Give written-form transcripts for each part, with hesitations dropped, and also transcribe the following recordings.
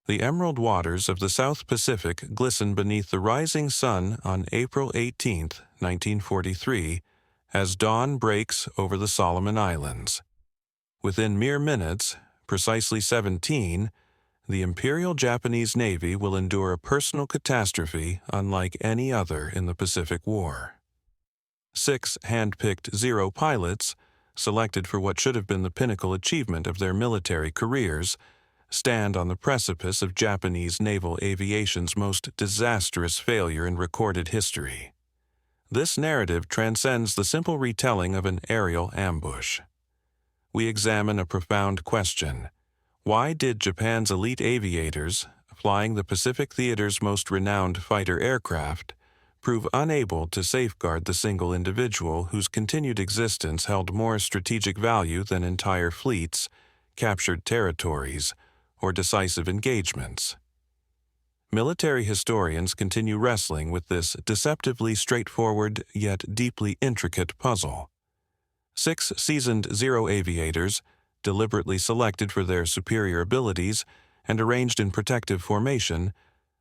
The emerald waters of the South Pacific glisten beneath the rising sun on April 18, 1943, as dawn breaks over the Solomon Islands. Within mere minutes, precisely 17, the Imperial Japanese Navy will endure a personal catastrophe unlike any other in the Pacific War. 6 hand-picked Zero pilots, selected for what should have been the pinnacle achievement of their military careers, stand on the precipice of Japanese naval aviation's most disastrous failure in recorded history. This narrative transcends the simple retelling of an aerial ambush. We examine a profound question. Why did Japan's elite aviators, flying the Pacific theater's most renowned fighter aircraft, prove unable to safeguard the single individual whose continued existence held more strategic value than entire fleets, captured territories, or decisive engagements? Military historians continue wrestling with this deceptively straightforward yet deeply intricate puzzle. 6 seasoned Zero aviators, deliberately selected for their superior abilities and arranged in protective formation,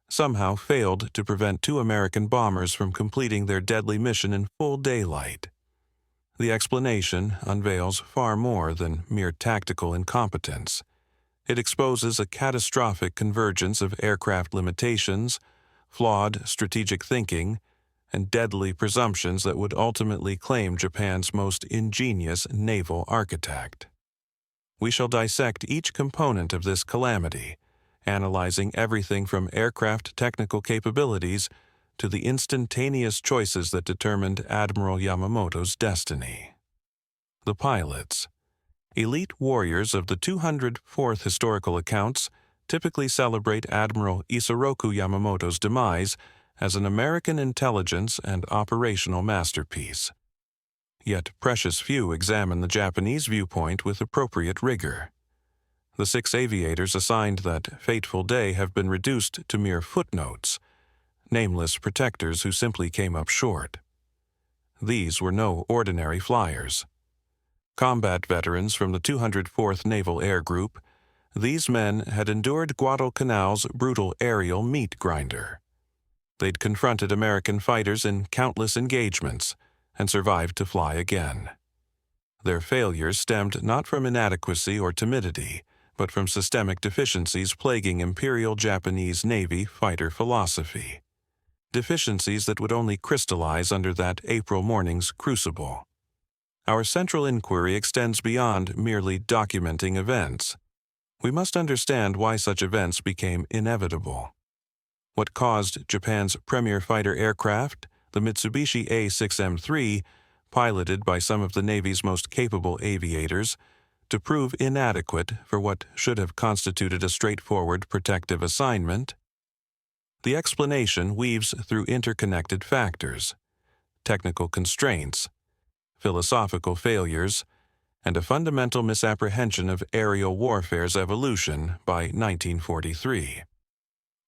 somehow failed to prevent 2 American bombers from completing their deadly mission in full daylight. The explanation unveils far more than mere tactical incompetence. It exposes a catastrophic convergence of aircraft limitations, flawed strategic thinking, and deadly presumptions that would ultimately claim Japan's most ingenious naval architect. We shall dissect each component of this calamity, analyzing everything from aircraft technical capabilities to the instantaneous choices that determined Admiral Yamamoto's destiny. The pilots. Elite warriors of the 204th historical accounts typically celebrate Admiral Isoroku Yamamoto's demise as an American intelligence and operational masterpiece. Yet precious few examine the Japanese viewpoint with appropriate rigor. The 6 aviators assigned that fateful day have been reduced to mere footnotes, nameless protectors who simply came up short. These were no ordinary flyers. Combat veterans from the 204th Naval Air Group, these men had endured Guadalcanal's brutal aerial meat grinder. They'd confronted American fighters in countless engagements and survived to fly again. Their failures stemmed not from inadequacy or timidity, but from systemic deficiencies plaguing Imperial Japanese Navy fighter philosophy. Deficiencies that would only crystallize under that April morning's crucible. Our central inquiry extends beyond merely documenting events. We must understand why such events became inevitable. What caused Japan's premier fighter aircraft, the Mitsubishi A6M3, piloted by some of the Navy's most capable aviators, to prove inadequate for what should have constituted a straightforward protective assignment? The explanation weaves through interconnected factors, technical constraints, philosophical failures, and a fundamental misapprehension of aerial warfare's evolution by 1943.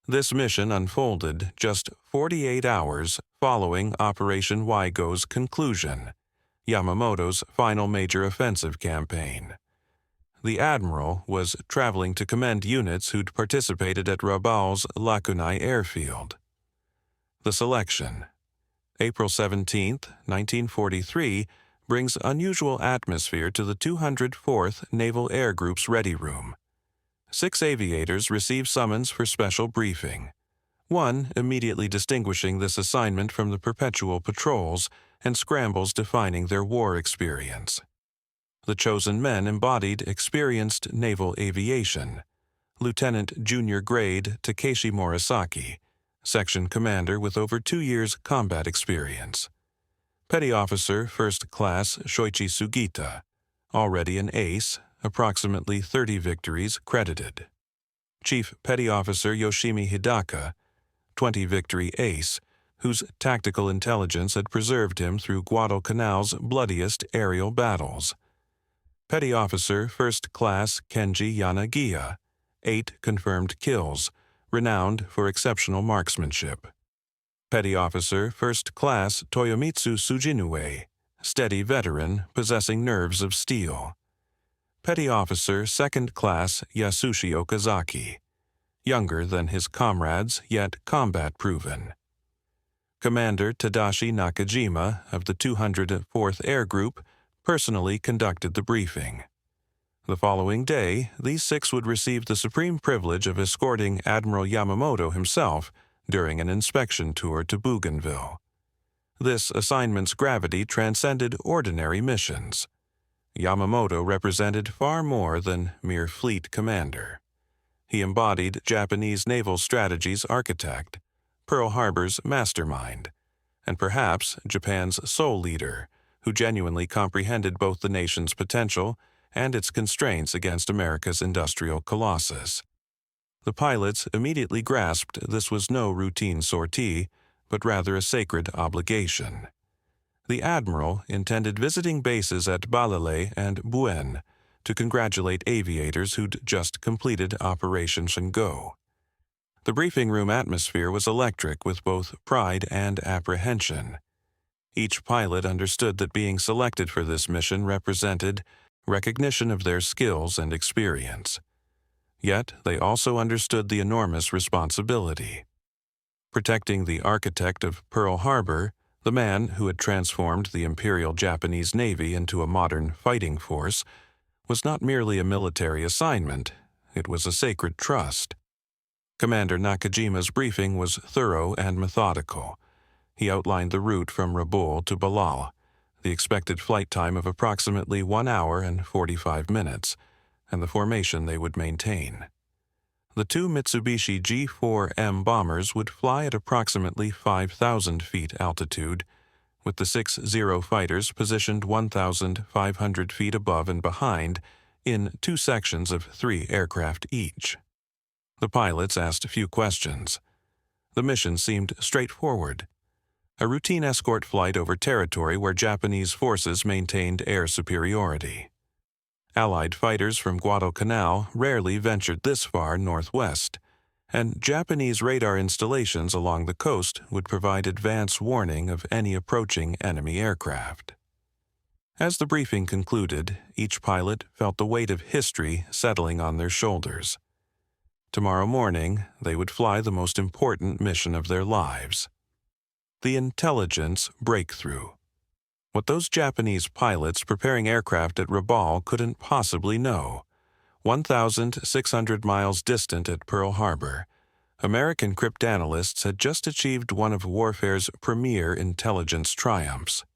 This mission unfolded just 48 hours following Operation Waigo's conclusion, Yamamoto's final major offensive campaign. The Admiral was traveling to commend units who'd participated at Rabaul's Lakunai airfield. The selection. April 17, 1943, brings unusual atmosphere to the 204th Naval Air Group's ready room. 6 aviators receive summons for special briefing, one immediately distinguishing this assignment from the perpetual patrols and scrambles defining their war experience. The chosen men embodied experienced naval aviation. Lieutenant Junior Grade Takeshi Morisaki, Section Commander with over 2 years combat experience. Petty Officer First Class Shoichi Sugita, already an ace, approximately 30 victories credited. Chief Petty Officer Yoshimi Hidaka, 20 victory ace, whose tactical intelligence had preserved him through Guadalcanal's bloodiest aerial battles. Petty Officer First Class Kenji Yanagiya, 8 confirmed kills, renowned for exceptional marksmanship. Petty Officer First Class Toyomitsu Sujinue, steady veteran possessing nerves of steel. Petty Officer Second Class Yasushi Okazaki, younger than his comrades, yet combat-proven. Commander Tadashi Nakajima of the 204th Air Group personally conducted the briefing. The following day, these 6 would receive the supreme privilege of escorting Admiral Yamamoto himself during an inspection tour to Bougainville. This assignment's gravity transcended ordinary missions. Yamamoto represented far more than mere fleet commander. He embodied Japanese naval strategy's architect, Pearl Harbor's mastermind, and perhaps Japan's sole leader, who genuinely comprehended both the nation's potential and its constraints against America's industrial colossus. The pilots immediately grasped this was no routine sortie, but rather a sacred obligation. The Admiral intended visiting bases at Balale and Buen to congratulate aviators who'd just completed Operation Shingo. The briefing room atmosphere was electric with both pride and apprehension. Each pilot understood that being selected for this mission represented recognition of their skills and experience. Yet they also understood the enormous responsibility. Protecting the architect of Pearl Harbor, the man who had transformed the Imperial Japanese Navy into a modern fighting force, was not merely a military assignment, it was a sacred trust. Commander Nakajima's briefing was thorough and methodical. He outlined the route from Rabaul to Balal, the expected flight time of approximately 1 hour and 45 minutes, and the formation they would maintain. The 2 Mitsubishi G4M bombers would fly at approximately 5,000 feet altitude, with the 6 Zero fighters positioned 1,500 feet above and behind in 2 sections of 3 aircraft each. The pilots asked a few questions. The mission seemed straightforward. A routine escort flight over territory where Japanese forces maintained air superiority. Allied fighters from Guadalcanal rarely ventured this far northwest, and Japanese radar installations along the coast would provide advance warning of any approaching enemy aircraft. As the briefing concluded, each pilot felt the weight of history settling on their shoulders. Tomorrow morning, they would fly the most important mission of their lives. The intelligence breakthrough. What those Japanese pilots preparing aircraft at Rabaul couldn't possibly know. 1,600 miles distant at Pearl Harbor, American cryptanalysts had just achieved one of warfare's premier intelligence triumphs.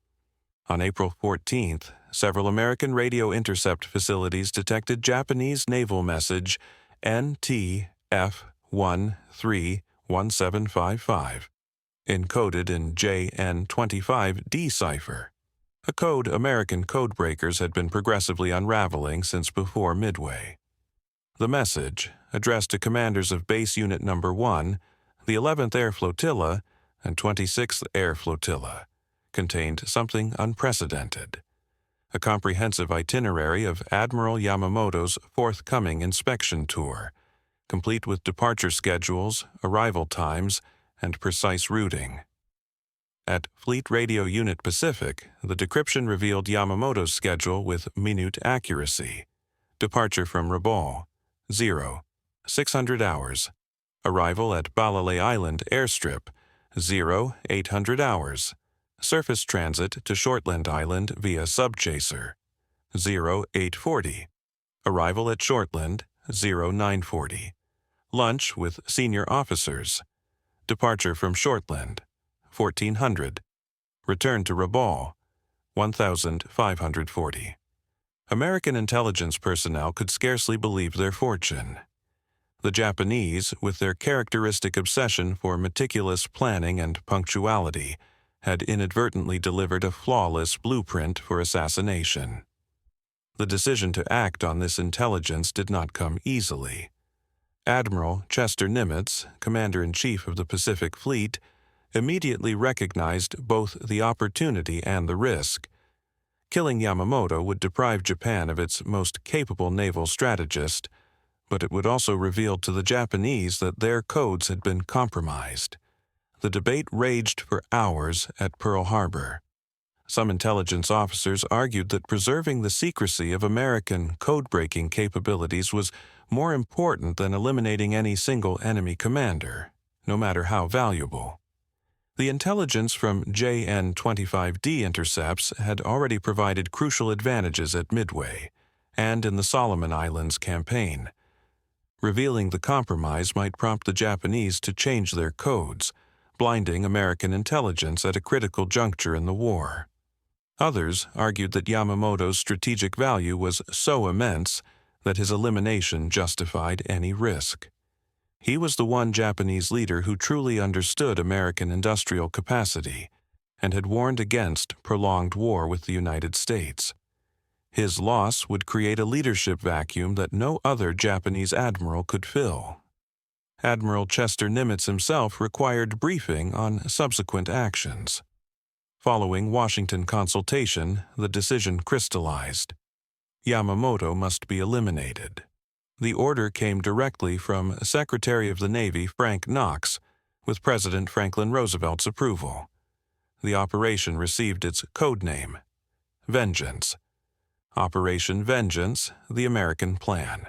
On April 14th, several American radio intercept facilities detected Japanese naval message NTF-131755, encoded in JN25D cipher, a code American codebreakers had been progressively unraveling since before Midway. The message, addressed to commanders of Base Unit No. 1, the 11th Air Flotilla, and 26th Air Flotilla, contained something unprecedented: a comprehensive itinerary of Admiral Yamamoto's forthcoming inspection tour, complete with departure schedules, arrival times, and precise routing. At Fleet Radio Unit Pacific, the decryption revealed Yamamoto's schedule with minute accuracy. Departure from Rabaul, 0, 600 hours. Arrival at Balale Island Airstrip, 0, 800 hours. Surface transit to Shortland Island via Subchaser, 0, 840. Arrival at Shortland, 0, 940. Lunch with senior officers. Departure from Shortland, 1400. Return to Rabaul, 1540. American intelligence personnel could scarcely believe their fortune. The Japanese, with their characteristic obsession for meticulous planning and punctuality, had inadvertently delivered a flawless blueprint for assassination. The decision to act on this intelligence did not come easily. Admiral Chester Nimitz, Commander-in-Chief of the Pacific Fleet, immediately recognized both the opportunity and the risk. Killing Yamamoto would deprive Japan of its most capable naval strategist, but it would also reveal to the Japanese that their codes had been compromised. The debate raged for hours at Pearl Harbor. Some intelligence officers argued that preserving the secrecy of American code-breaking capabilities was more important than eliminating any single enemy commander, no matter how valuable. The intelligence from JN-25D intercepts had already provided crucial advantages at Midway and in the Solomon Islands campaign. Revealing the compromise might prompt the Japanese to change their codes, blinding American intelligence at a critical juncture in the war. Others argued that Yamamoto's strategic value was so immense that his elimination justified any risk. He was the one Japanese leader who truly understood American industrial capacity and had warned against prolonged war with the United States. His loss would create a leadership vacuum that no other Japanese admiral could fill. Admiral Chester Nimitz himself required briefing on subsequent actions. Following Washington consultation, the decision crystallized. Yamamoto must be eliminated. The order came directly from Secretary of the Navy Frank Knox, with President Franklin Roosevelt's approval. The operation received its code name, Vengeance. Operation Vengeance, the American Plan.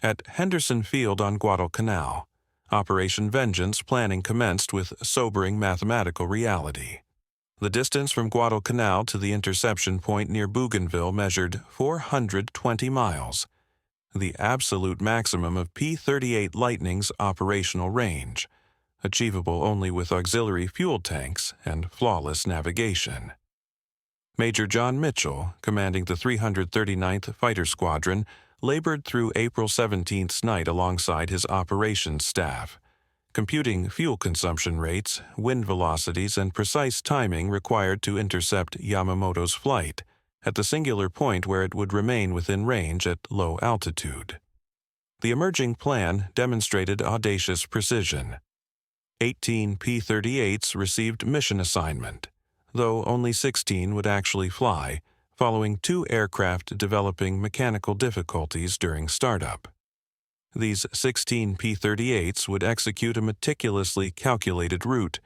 At Henderson Field on Guadalcanal, Operation Vengeance planning commenced with sobering mathematical reality. The distance from Guadalcanal to the interception point near Bougainville measured 420 miles, the absolute maximum of P-38 Lightning's operational range, achievable only with auxiliary fuel tanks and flawless navigation. Major John Mitchell, commanding the 339th Fighter Squadron, labored through April 17th's night alongside his operations staff, computing fuel consumption rates, wind velocities, and precise timing required to intercept Yamamoto's flight at the singular point where it would remain within range at low altitude. The emerging plan demonstrated audacious precision. 18 P-38s received mission assignment, though only 16 would actually fly, following 2 aircraft developing mechanical difficulties during startup. These 16 P-38s would execute a meticulously calculated route,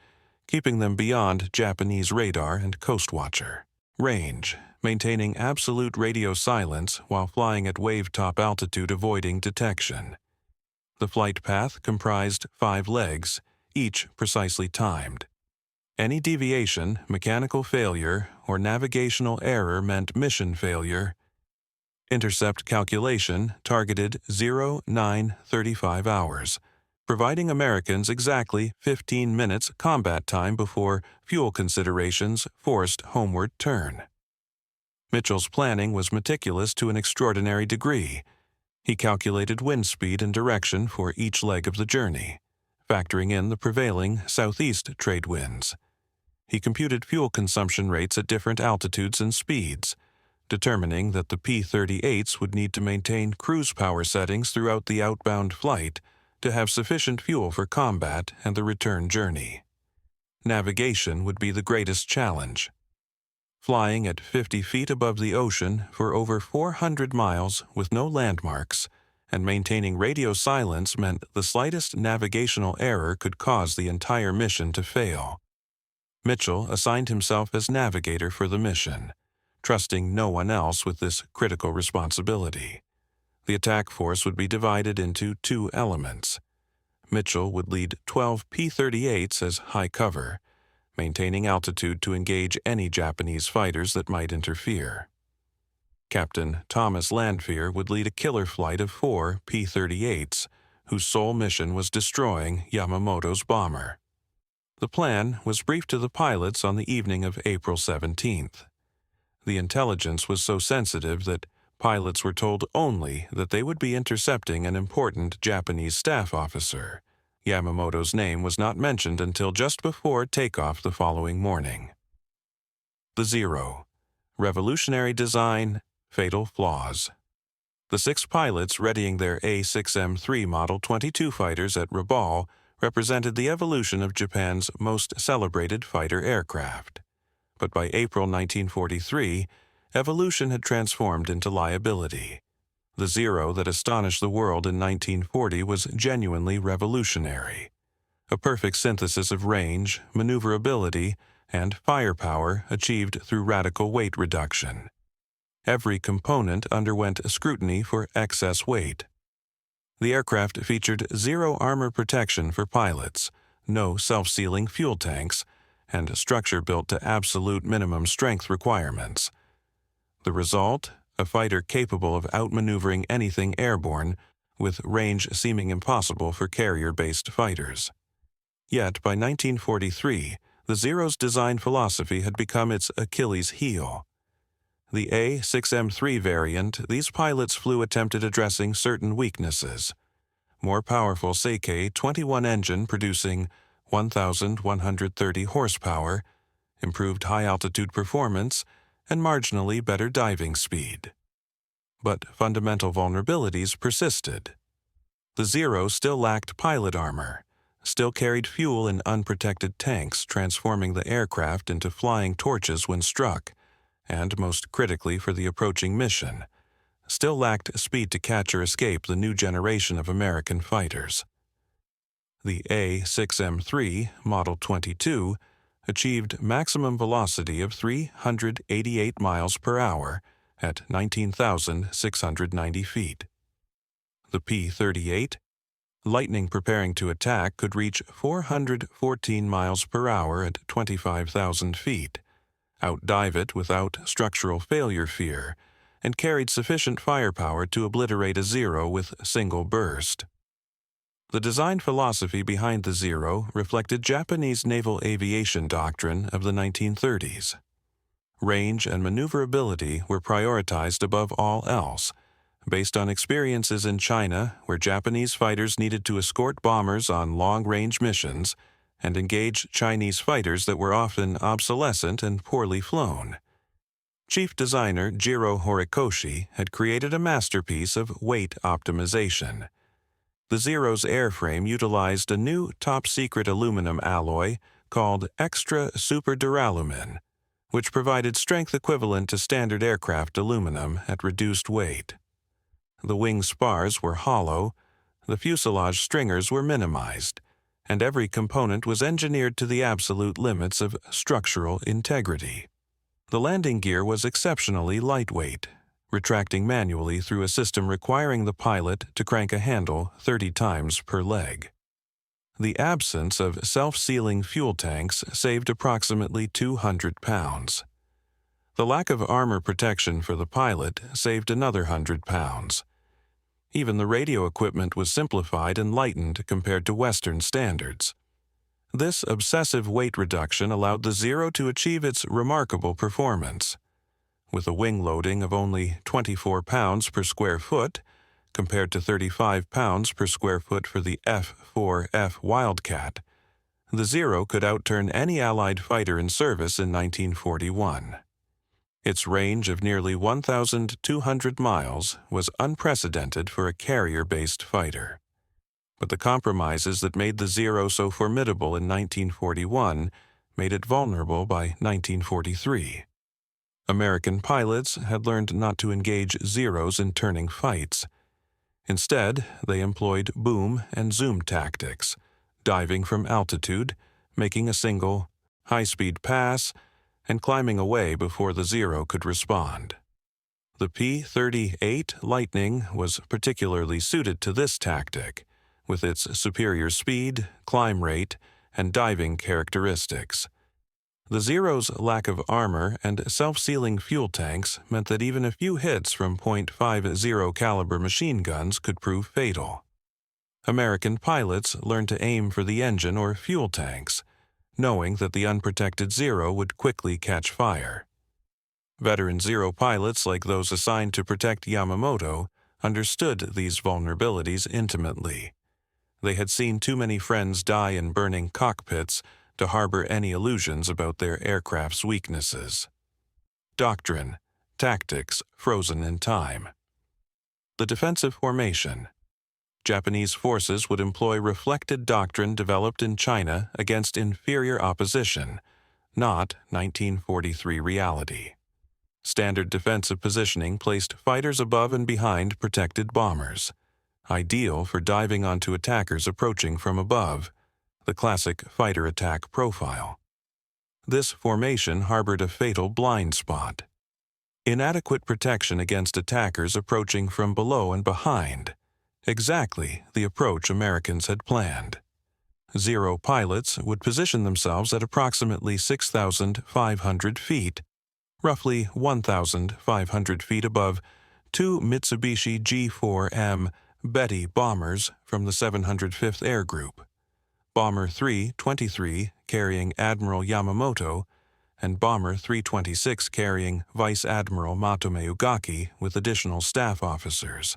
keeping them beyond Japanese radar and coast watcher range, maintaining absolute radio silence while flying at wave-top altitude avoiding detection. The flight path comprised 5 legs, each precisely timed. Any deviation, mechanical failure, or navigational error meant mission failure. Intercept calculation targeted 09:35 hours, providing Americans exactly 15 minutes combat time before fuel considerations forced homeward turn. Mitchell's planning was meticulous to an extraordinary degree. He calculated wind speed and direction for each leg of the journey, factoring in the prevailing southeast trade winds. He computed fuel consumption rates at different altitudes and speeds, determining that the P-38s would need to maintain cruise power settings throughout the outbound flight to have sufficient fuel for combat and the return journey. Navigation would be the greatest challenge. Flying at 50 feet above the ocean for over 400 miles with no landmarks and maintaining radio silence meant the slightest navigational error could cause the entire mission to fail. Mitchell assigned himself as navigator for the mission, trusting no one else with this critical responsibility. The attack force would be divided into 2 elements. Mitchell would lead 12 P-38s as high cover, maintaining altitude to engage any Japanese fighters that might interfere. Captain Thomas Landfear would lead a killer flight of 4 P-38s, whose sole mission was destroying Yamamoto's bomber. The plan was briefed to the pilots on the evening of April 17th. The intelligence was so sensitive that pilots were told only that they would be intercepting an important Japanese staff officer. Yamamoto's name was not mentioned until just before takeoff the following morning. The Zero. Revolutionary design, fatal flaws. The 6 pilots readying their A6M3 Model 22 fighters at Rabaul represented the evolution of Japan's most celebrated fighter aircraft. But by April 1943, evolution had transformed into liability. The Zero that astonished the world in 1940 was genuinely revolutionary. A perfect synthesis of range, maneuverability, and firepower achieved through radical weight reduction. Every component underwent scrutiny for excess weight. The aircraft featured zero armor protection for pilots, no self-sealing fuel tanks, and a structure built to absolute minimum strength requirements. The result? A fighter capable of outmaneuvering anything airborne, with range seeming impossible for carrier-based fighters. Yet, by 1943, the Zero's design philosophy had become its Achilles heel. The A-6M3 variant, these pilots flew attempted addressing certain weaknesses. More powerful Seikei 21 engine producing 1,130 horsepower, improved high-altitude performance, and marginally better diving speed. But fundamental vulnerabilities persisted. The Zero still lacked pilot armor, still carried fuel in unprotected tanks, transforming the aircraft into flying torches when struck, and most critically for the approaching mission, still lacked speed to catch or escape the new generation of American fighters. The A-6M3, Model 22, achieved maximum velocity of 388 miles per hour at 19,690 feet. The P-38, Lightning preparing to attack, could reach 414 miles per hour at 25,000 feet, outdive it without structural failure fear, and carried sufficient firepower to obliterate a Zero with single burst. The design philosophy behind the Zero reflected Japanese naval aviation doctrine of the 1930s. Range and maneuverability were prioritized above all else, based on experiences in China where Japanese fighters needed to escort bombers on long-range missions and engage Chinese fighters that were often obsolescent and poorly flown. Chief designer Jiro Horikoshi had created a masterpiece of weight optimization. The Zero's airframe utilized a new top-secret aluminum alloy called extra superduralumin, which provided strength equivalent to standard aircraft aluminum at reduced weight. The wing spars were hollow, the fuselage stringers were minimized, and every component was engineered to the absolute limits of structural integrity. The landing gear was exceptionally lightweight, retracting manually through a system requiring the pilot to crank a handle 30 times per leg. The absence of self-sealing fuel tanks saved approximately 200 pounds. The lack of armor protection for the pilot saved another 100 pounds. Even the radio equipment was simplified and lightened compared to Western standards. This obsessive weight reduction allowed the Zero to achieve its remarkable performance. With a wing loading of only 24 pounds per square foot, compared to 35 pounds per square foot for the F-4F Wildcat, the Zero could outturn any Allied fighter in service in 1941. Its range of nearly 1,200 miles was unprecedented for a carrier-based fighter. But the compromises that made the Zero so formidable in 1941 made it vulnerable by 1943. American pilots had learned not to engage Zeros in turning fights. Instead, they employed boom and zoom tactics, diving from altitude, making a single, high-speed pass, and climbing away before the Zero could respond. The P-38 Lightning was particularly suited to this tactic, with its superior speed, climb rate, and diving characteristics. The Zero's lack of armor and self-sealing fuel tanks meant that even a few hits from .50 caliber machine guns could prove fatal. American pilots learned to aim for the engine or fuel tanks, knowing that the unprotected Zero would quickly catch fire. Veteran Zero pilots like those assigned to protect Yamamoto understood these vulnerabilities intimately. They had seen too many friends die in burning cockpits to harbor any illusions about their aircraft's weaknesses. Doctrine, tactics frozen in time. The defensive formation. Japanese forces would employ reflected doctrine developed in China against inferior opposition, not 1943 reality. Standard defensive positioning placed fighters above and behind protected bombers, ideal for diving onto attackers approaching from above, the classic fighter attack profile. This formation harbored a fatal blind spot. Inadequate protection against attackers approaching from below and behind. Exactly the approach Americans had planned. Zero pilots would position themselves at approximately 6,500 feet, roughly 1,500 feet above two Mitsubishi G4M Betty bombers from the 705th Air Group, Bomber 323 carrying Admiral Yamamoto, and Bomber 326 carrying Vice Admiral Matome Ugaki with additional staff officers.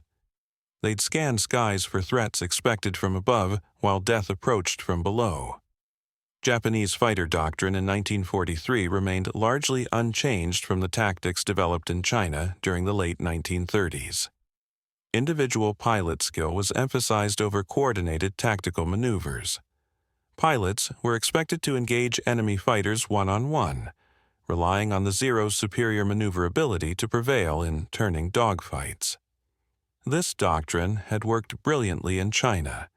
They'd scan skies for threats expected from above while death approached from below. Japanese fighter doctrine in 1943 remained largely unchanged from the tactics developed in China during the late 1930s. Individual pilot skill was emphasized over coordinated tactical maneuvers. Pilots were expected to engage enemy fighters one-on-one, relying on the Zero's superior maneuverability to prevail in turning dogfights. This doctrine had worked brilliantly in China,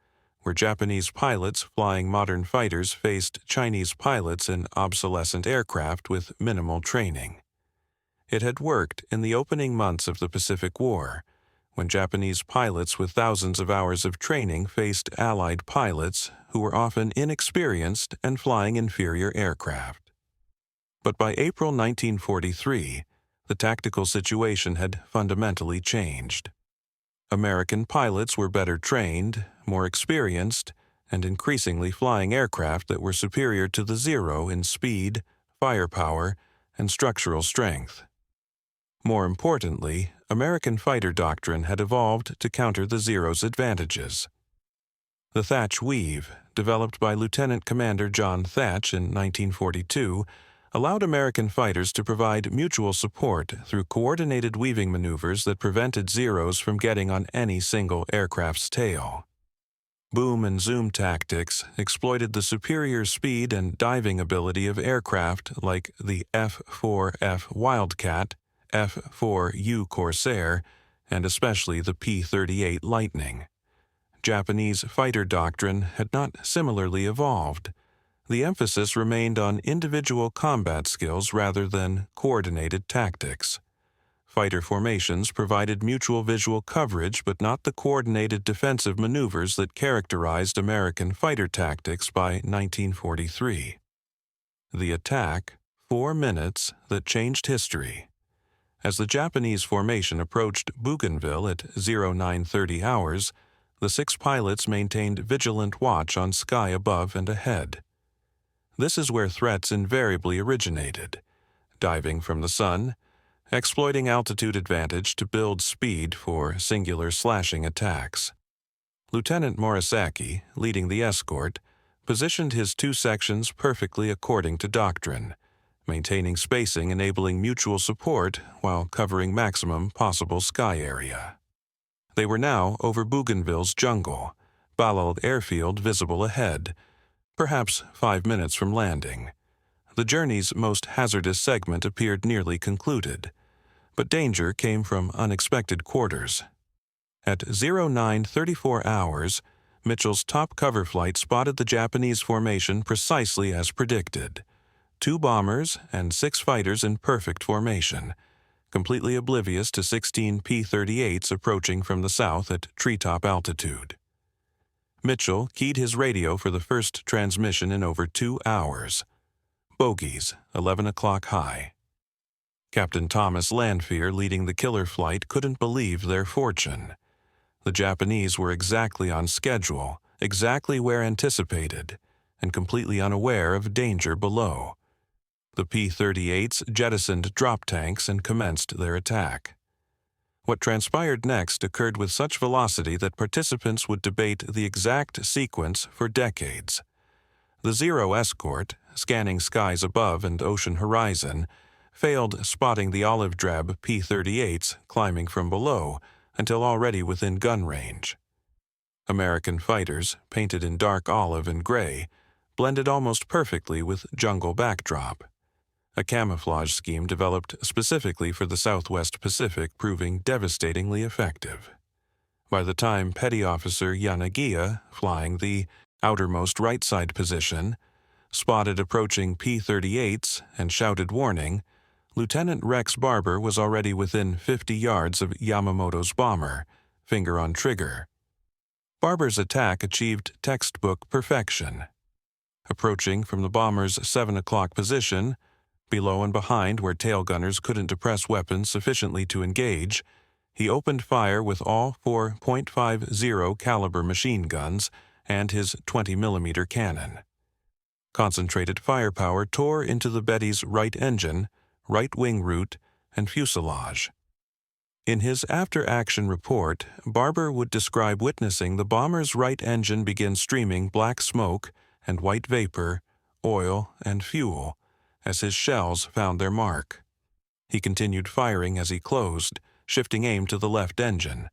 where Japanese pilots flying modern fighters faced Chinese pilots in obsolescent aircraft with minimal training. It had worked in the opening months of the Pacific War, when Japanese pilots with thousands of hours of training faced Allied pilots who were often inexperienced and flying inferior aircraft. But by April 1943, the tactical situation had fundamentally changed. American pilots were better trained, more experienced, and increasingly flying aircraft that were superior to the Zero in speed, firepower, and structural strength. More importantly, American fighter doctrine had evolved to counter the Zero's advantages. The Thatch Weave, developed by Lieutenant Commander John Thatch in 1942, allowed American fighters to provide mutual support through coordinated weaving maneuvers that prevented Zeros from getting on any single aircraft's tail. Boom and zoom tactics exploited the superior speed and diving ability of aircraft like the F-4F Wildcat, F-4U Corsair, and especially the P-38 Lightning. Japanese fighter doctrine had not similarly evolved. The emphasis remained on individual combat skills rather than coordinated tactics. Fighter formations provided mutual visual coverage but not the coordinated defensive maneuvers that characterized American fighter tactics by 1943. The attack, 4 minutes, that changed history. As the Japanese formation approached Bougainville at 0930 hours, the 6 pilots maintained vigilant watch on sky above and ahead. This is where threats invariably originated, diving from the sun, exploiting altitude advantage to build speed for singular slashing attacks. Lieutenant Morisaki, leading the escort, positioned his 2 sections perfectly according to doctrine, maintaining spacing enabling mutual support while covering maximum possible sky area. They were now over Bougainville's jungle, Balal airfield visible ahead, perhaps 5 minutes from landing. The journey's most hazardous segment appeared nearly concluded, but danger came from unexpected quarters. At 0934 hours, Mitchell's top cover flight spotted the Japanese formation precisely as predicted. 2 bombers and 6 fighters in perfect formation, completely oblivious to 16 P-38s approaching from the south at treetop altitude. Mitchell keyed his radio for the first transmission in over 2 hours. Bogies, 11 o'clock high. Captain Thomas Lanfear, leading the killer flight, couldn't believe their fortune. The Japanese were exactly on schedule, exactly where anticipated, and completely unaware of danger below. The P-38s jettisoned drop tanks and commenced their attack. What transpired next occurred with such velocity that participants would debate the exact sequence for decades. The Zero escort, scanning skies above and ocean horizon, failed spotting the olive-drab P-38s climbing from below until already within gun range. American fighters, painted in dark olive and gray, blended almost perfectly with jungle backdrop. A camouflage scheme developed specifically for the Southwest Pacific proving devastatingly effective. By the time Petty Officer Yanagiya, flying the outermost right side position, Spotted approaching P-38s and shouted warning, Lieutenant Rex Barber was already within 50 yards of Yamamoto's bomber, finger on trigger. Barber's attack achieved textbook perfection. Approaching from the bomber's 7 o'clock position, below and behind where tail gunners couldn't depress weapons sufficiently to engage, he opened fire with all 4 .50 caliber machine guns and his 20mm cannon. Concentrated firepower tore into the Betty's right engine, right wing root, and fuselage. In his after-action report, Barber would describe witnessing the bomber's right engine begin streaming black smoke and white vapor, oil, and fuel as his shells found their mark. He continued firing as he closed, shifting aim to the left engine,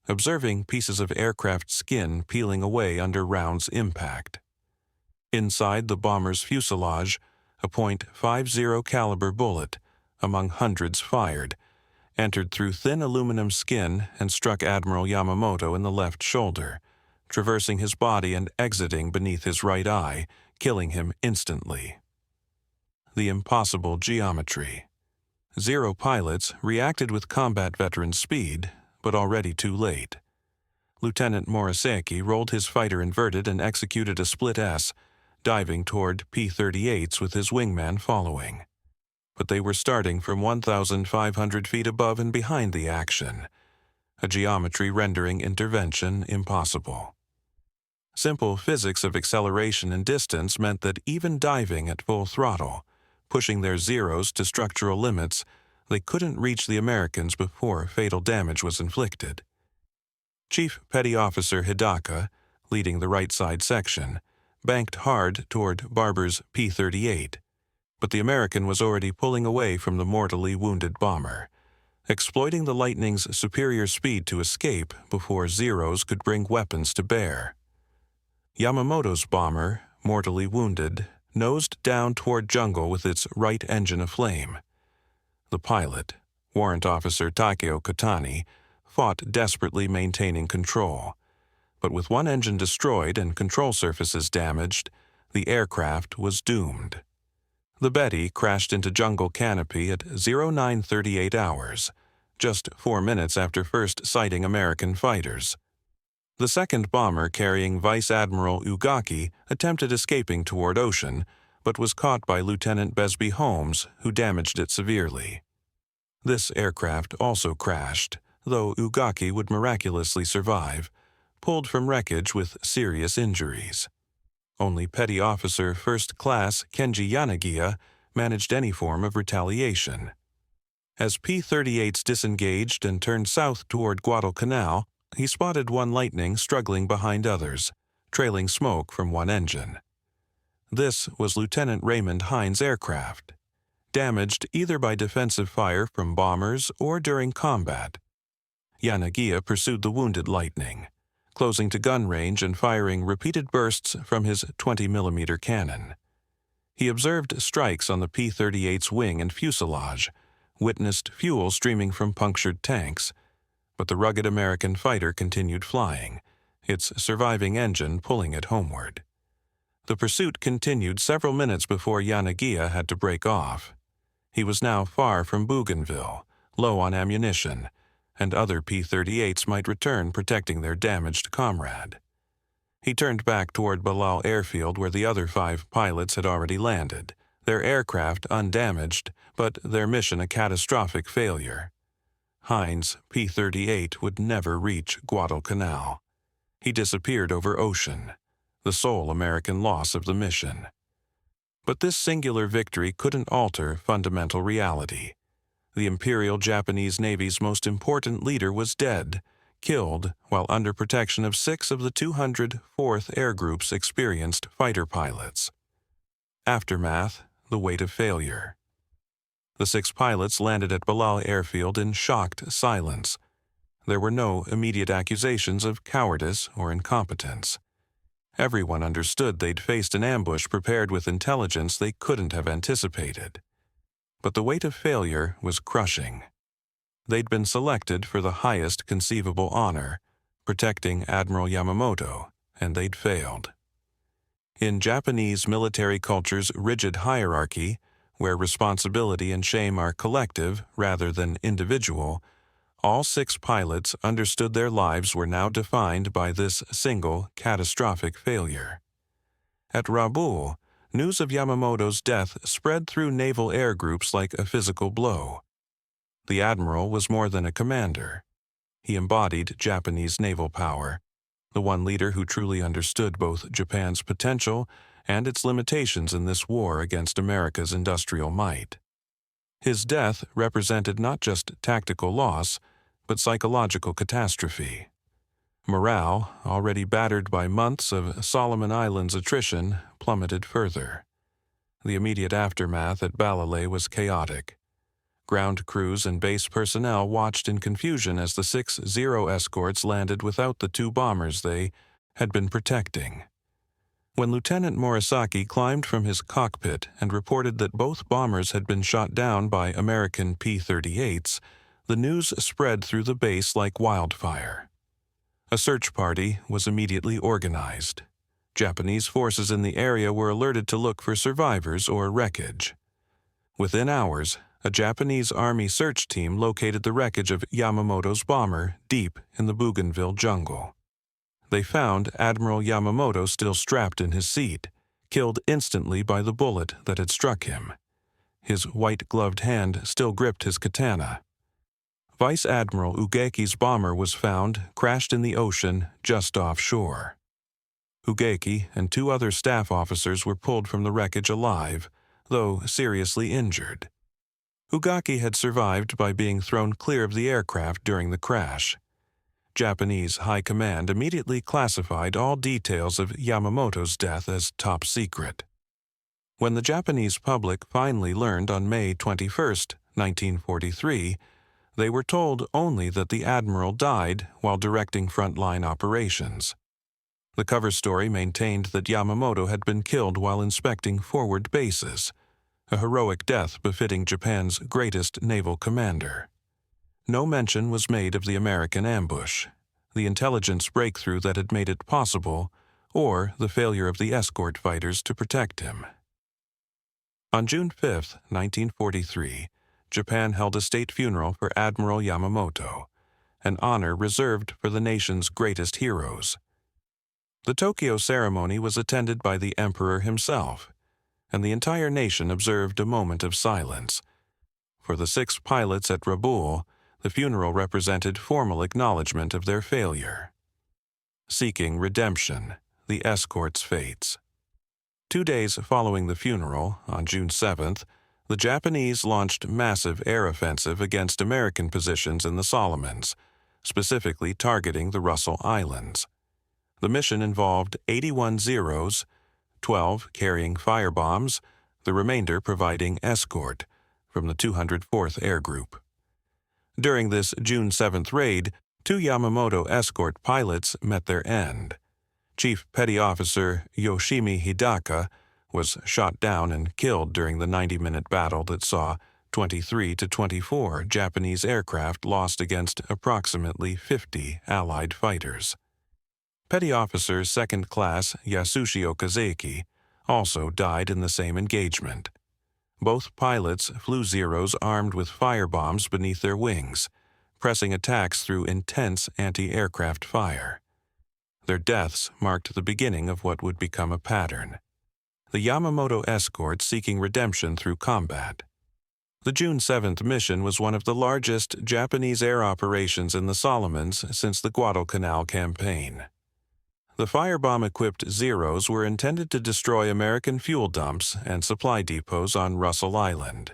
observing pieces of aircraft skin peeling away under rounds' impact. Inside the bomber's fuselage, a .50 caliber bullet, among hundreds fired, entered through thin aluminum skin and struck Admiral Yamamoto in the left shoulder, traversing his body and exiting beneath his right eye, killing him instantly. The impossible geometry. Zero pilots reacted with combat veteran speed, but already too late. Lieutenant Morisaki rolled his fighter inverted and executed a split S, diving toward P-38s with his wingman following. But they were starting from 1,500 feet above and behind the action, a geometry rendering intervention impossible. Simple physics of acceleration and distance meant that even diving at full throttle, pushing their zeros to structural limits, they couldn't reach the Americans before fatal damage was inflicted. Chief Petty Officer Hidaka, leading the right side section, banked hard toward Barber's P-38, but the American was already pulling away from the mortally wounded bomber, exploiting the Lightning's superior speed to escape before Zeros could bring weapons to bear. Yamamoto's bomber, mortally wounded, nosed down toward jungle with its right engine aflame. The pilot, Warrant Officer Takeo Katani, fought desperately maintaining control, but with one engine destroyed and control surfaces damaged, the aircraft was doomed. The Betty crashed into jungle canopy at 0938 hours, just 4 minutes after first sighting American fighters. The second bomber carrying Vice Admiral Ugaki attempted escaping toward ocean, but was caught by Lieutenant Besby Holmes, who damaged it severely. This aircraft also crashed, though Ugaki would miraculously survive, pulled from wreckage with serious injuries. Only Petty Officer First Class Kenji Yanagiya managed any form of retaliation. As P-38s disengaged and turned south toward Guadalcanal, he spotted one Lightning struggling behind others, trailing smoke from one engine. This was Lieutenant Raymond Hines' aircraft, damaged either by defensive fire from bombers or during combat. Yanagiya pursued the wounded Lightning, closing to gun range and firing repeated bursts from his 20mm cannon. He observed strikes on the P-38's wing and fuselage, witnessed fuel streaming from punctured tanks, but the rugged American fighter continued flying, its surviving engine pulling it homeward. The pursuit continued several minutes before Yanagiya had to break off. He was now far from Bougainville, low on ammunition, and other P-38s might return protecting their damaged comrade. He turned back toward Balal Airfield where the other 5 pilots had already landed, their aircraft undamaged, but their mission a catastrophic failure. Hines' P-38 would never reach Guadalcanal. He disappeared over ocean, the sole American loss of the mission. But this singular victory couldn't alter fundamental reality. The Imperial Japanese Navy's most important leader was dead, killed while under protection of 6 of the 204th Air Group's experienced fighter pilots. Aftermath, the weight of failure. The 6 pilots landed at Balal Airfield in shocked silence. There were no immediate accusations of cowardice or incompetence. Everyone understood they'd faced an ambush prepared with intelligence they couldn't have anticipated. But the weight of failure was crushing. They'd been selected for the highest conceivable honor, protecting Admiral Yamamoto, and they'd failed. In Japanese military culture's rigid hierarchy, where responsibility and shame are collective rather than individual, all 6 pilots understood their lives were now defined by this single catastrophic failure. At Rabaul, news of Yamamoto's death spread through Naval Air Groups like a physical blow. The admiral was more than a commander. He embodied Japanese naval power, the one leader who truly understood both Japan's potential and its limitations in this war against America's industrial might. His death represented not just tactical loss, but psychological catastrophe. Morale, already battered by months of Solomon Islands attrition, plummeted further. The immediate aftermath at Balale was chaotic. Ground crews and base personnel watched in confusion as the 6 Zero escorts landed without the 2 bombers they had been protecting. When Lieutenant Morisaki climbed from his cockpit and reported that both bombers had been shot down by American P-38s, the news spread through the base like wildfire. A search party was immediately organized. Japanese forces in the area were alerted to look for survivors or wreckage. Within hours, a Japanese Army search team located the wreckage of Yamamoto's bomber deep in the Bougainville jungle. They found Admiral Yamamoto still strapped in his seat, killed instantly by the bullet that had struck him. His white-gloved hand still gripped his katana. Vice Admiral Ugeki's bomber was found crashed in the ocean just offshore. Ugeki and 2 other staff officers were pulled from the wreckage alive, though seriously injured. Ugeki had survived by being thrown clear of the aircraft during the crash. Japanese High Command immediately classified all details of Yamamoto's death as top secret. When the Japanese public finally learned on May 21, 1943, they were told only that the admiral died while directing frontline operations. The cover story maintained that Yamamoto had been killed while inspecting forward bases, a heroic death befitting Japan's greatest naval commander. No mention was made of the American ambush, the intelligence breakthrough that had made it possible, or the failure of the escort fighters to protect him. On June 5, 1943, Japan held a state funeral for Admiral Yamamoto, an honor reserved for the nation's greatest heroes. The Tokyo ceremony was attended by the emperor himself, and the entire nation observed a moment of silence. For the 6 pilots at Rabaul, the funeral represented formal acknowledgement of their failure. Seeking redemption, the escort's fates. 2 days following the funeral, on June 7th, the Japanese launched massive air offensive against American positions in the Solomons, specifically targeting the Russell Islands. The mission involved 81 Zeros, 12 carrying firebombs, the remainder providing escort from the 204th Air Group. During this June 7th raid, 2 Yamamoto escort pilots met their end. Chief Petty Officer Yoshimi Hidaka was shot down and killed during the 90-minute battle that saw 23 to 24 Japanese aircraft lost against approximately 50 Allied fighters. Petty Officer Second Class Yasushi Okazaki also died in the same engagement. Both pilots flew Zeros armed with firebombs beneath their wings, pressing attacks through intense anti-aircraft fire. Their deaths marked the beginning of what would become a pattern. The Yamamoto escort seeking redemption through combat. The June 7th mission was one of the largest Japanese air operations in the Solomons since the Guadalcanal campaign. The firebomb-equipped Zeros were intended to destroy American fuel dumps and supply depots on Russell Island.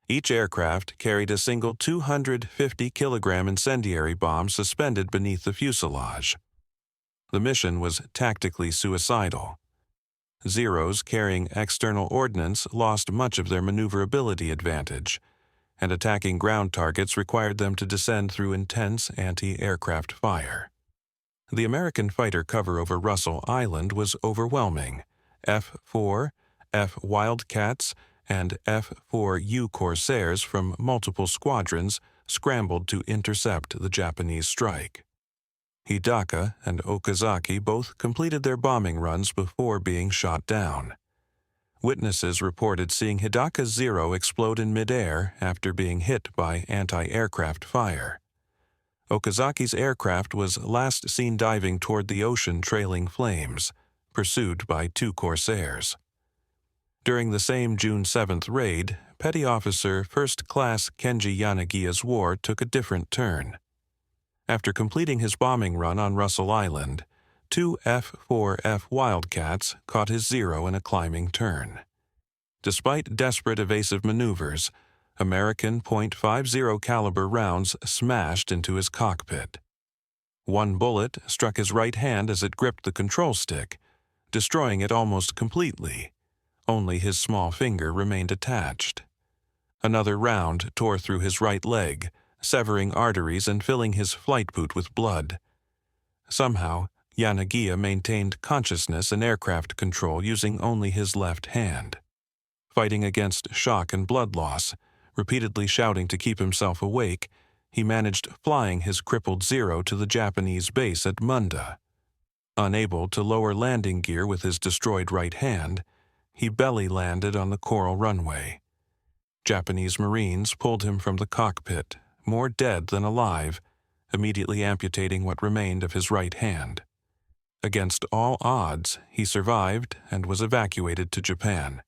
Each aircraft carried a single 250-kilogram incendiary bomb suspended beneath the fuselage. The mission was tactically suicidal. Zeros carrying external ordnance lost much of their maneuverability advantage, and attacking ground targets required them to descend through intense anti-aircraft fire. The American fighter cover over Russell Island was overwhelming. F-4, F Wildcats, and F-4U Corsairs from multiple squadrons scrambled to intercept the Japanese strike. Hidaka and Okazaki both completed their bombing runs before being shot down. Witnesses reported seeing Hidaka's Zero explode in midair after being hit by anti-aircraft fire. Okazaki's aircraft was last seen diving toward the ocean trailing flames, pursued by 2 corsairs. During the same June 7th raid, Petty Officer First Class Kenji Yanagiya's war took a different turn. After completing his bombing run on Russell Island, 2 F-4F Wildcats caught his Zero in a climbing turn. Despite desperate evasive maneuvers, American .50 caliber rounds smashed into his cockpit. One bullet struck his right hand as it gripped the control stick, destroying it almost completely. Only his small finger remained attached. Another round tore through his right leg, severing arteries and filling his flight boot with blood. Somehow, Yanagiya maintained consciousness and aircraft control using only his left hand. Fighting against shock and blood loss, repeatedly shouting to keep himself awake, he managed flying his crippled Zero to the Japanese base at Munda. Unable to lower landing gear with his destroyed right hand, he belly landed on the coral runway. Japanese Marines pulled him from the cockpit, more dead than alive, immediately amputating what remained of his right hand. Against all odds, he survived and was evacuated to Japan.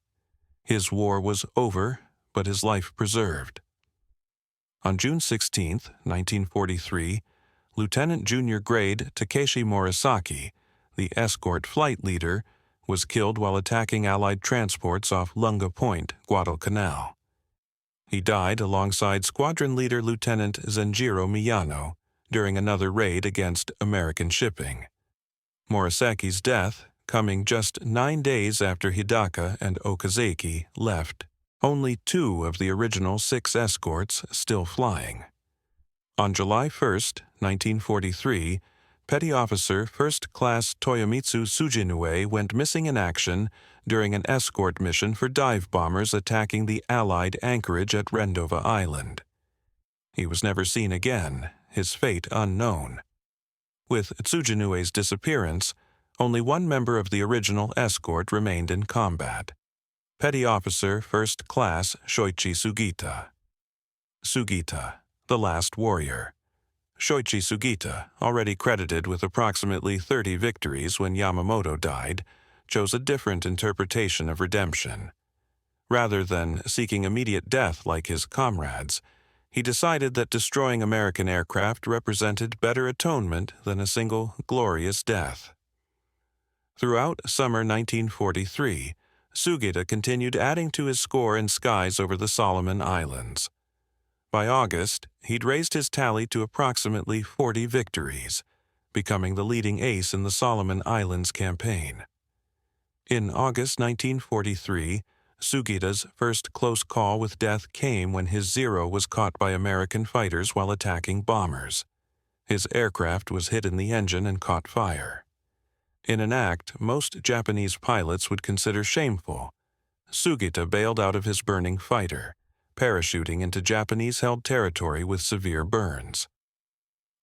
His war was over, but his life preserved. On June 16, 1943, Lieutenant Junior Grade Takeshi Morisaki, the escort flight leader, was killed while attacking Allied transports off Lunga Point, Guadalcanal. He died alongside Squadron Leader Lieutenant Zenjiro Miyano during another raid against American shipping. Morisaki's death, coming just 9 days after Hidaka and Okazaki left, only 2 of the original 6 escorts still flying. On July 1, 1943, Petty Officer First Class Toyomitsu Sujinue went missing in action during an escort mission for dive bombers attacking the Allied anchorage at Rendova Island. He was never seen again, his fate unknown. With Tsujinue's disappearance, only one member of the original escort remained in combat: Petty Officer First Class Shoichi Sugita. Sugita, the last warrior. Shoichi Sugita, already credited with approximately 30 victories when Yamamoto died, chose a different interpretation of redemption. Rather than seeking immediate death like his comrades, he decided that destroying American aircraft represented better atonement than a single glorious death. Throughout summer 1943, Sugita continued adding to his score in skies over the Solomon Islands. By August, he'd raised his tally to approximately 40 victories, becoming the leading ace in the Solomon Islands campaign. In August 1943, Sugita's first close call with death came when his Zero was caught by American fighters while attacking bombers. His aircraft was hit in the engine and caught fire. In an act most Japanese pilots would consider shameful, Sugita bailed out of his burning fighter, parachuting into Japanese-held territory with severe burns.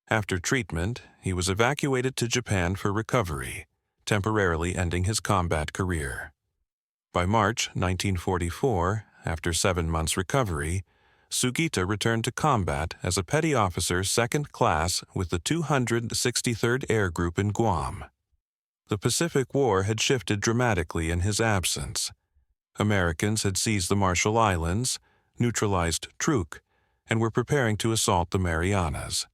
After treatment, he was evacuated to Japan for recovery, temporarily ending his combat career. By March 1944, after 7 months' recovery, Sugita returned to combat as a petty officer second class with the 263rd Air Group in Guam. The Pacific War had shifted dramatically in his absence. Americans had seized the Marshall Islands, neutralized Truk, and were preparing to assault the Marianas.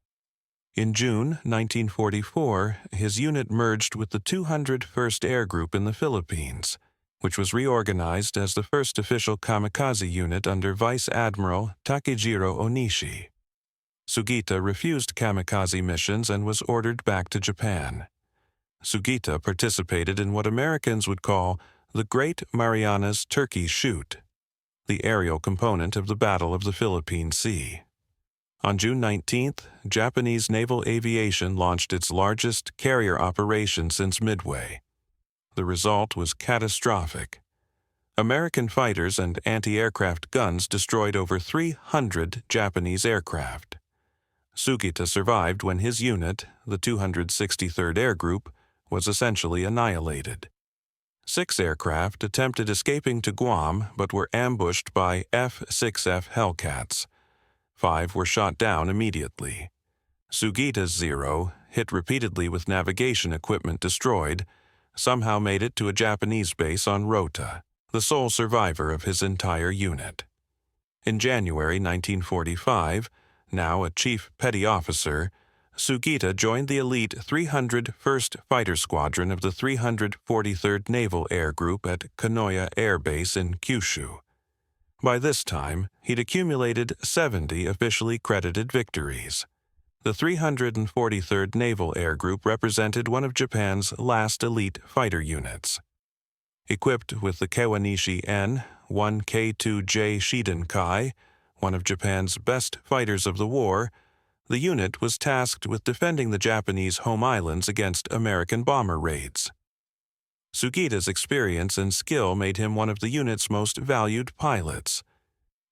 In June 1944, his unit merged with the 201st Air Group in the Philippines, which was reorganized as the first official kamikaze unit under Vice Admiral Takejiro Onishi. Sugita refused kamikaze missions and was ordered back to Japan. Sugita participated in what Americans would call the Great Marianas Turkey Shoot, the aerial component of the Battle of the Philippine Sea. On June 19th, Japanese naval aviation launched its largest carrier operation since Midway. The result was catastrophic. American fighters and anti-aircraft guns destroyed over 300 Japanese aircraft. Sugita survived when his unit, the 263rd Air Group, was essentially annihilated. 6 aircraft attempted escaping to Guam but were ambushed by F-6F Hellcats. 5 were shot down immediately. Sugita's Zero, hit repeatedly with navigation equipment destroyed, somehow made it to a Japanese base on Rota, the sole survivor of his entire unit. In January 1945, now a chief petty officer, Sugita joined the elite 301st Fighter Squadron of the 343rd Naval Air Group at Kanoya Air Base in Kyushu. By this time, he'd accumulated 70 officially credited victories. The 343rd Naval Air Group represented one of Japan's last elite fighter units. Equipped with the Kawanishi N-1K2J Shidenkai, one of Japan's best fighters of the war, the unit was tasked with defending the Japanese home islands against American bomber raids. Sugita's experience and skill made him one of the unit's most valued pilots.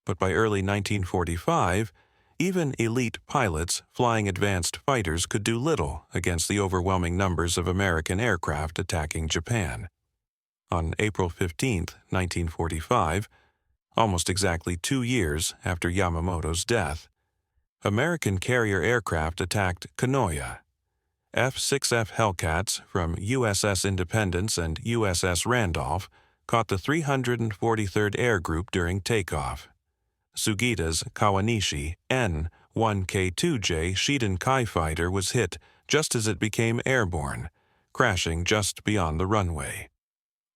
But by early 1945, even elite pilots flying advanced fighters could do little against the overwhelming numbers of American aircraft attacking Japan. On April 15, 1945, almost exactly 2 years after Yamamoto's death, American carrier aircraft attacked Kanoya. F-6F Hellcats from USS Independence and USS Randolph caught the 343rd Air Group during takeoff. Sugita's Kawanishi N-1K2J Shidenkai fighter was hit just as it became airborne, crashing just beyond the runway.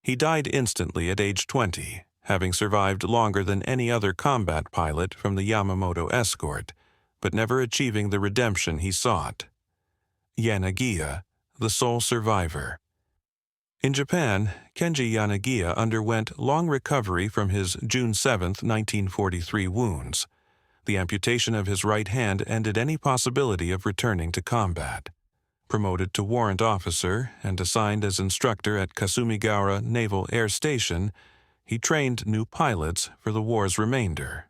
He died instantly at age 20, having survived longer than any other combat pilot from the Yamamoto escort, but never achieving the redemption he sought. Yanagiya, the sole survivor. In Japan, Kenji Yanagiya underwent long recovery from his June 7, 1943 wounds. The amputation of his right hand ended any possibility of returning to combat. Promoted to warrant officer and assigned as instructor at Kasumigaura Naval Air Station, he trained new pilots for the war's remainder.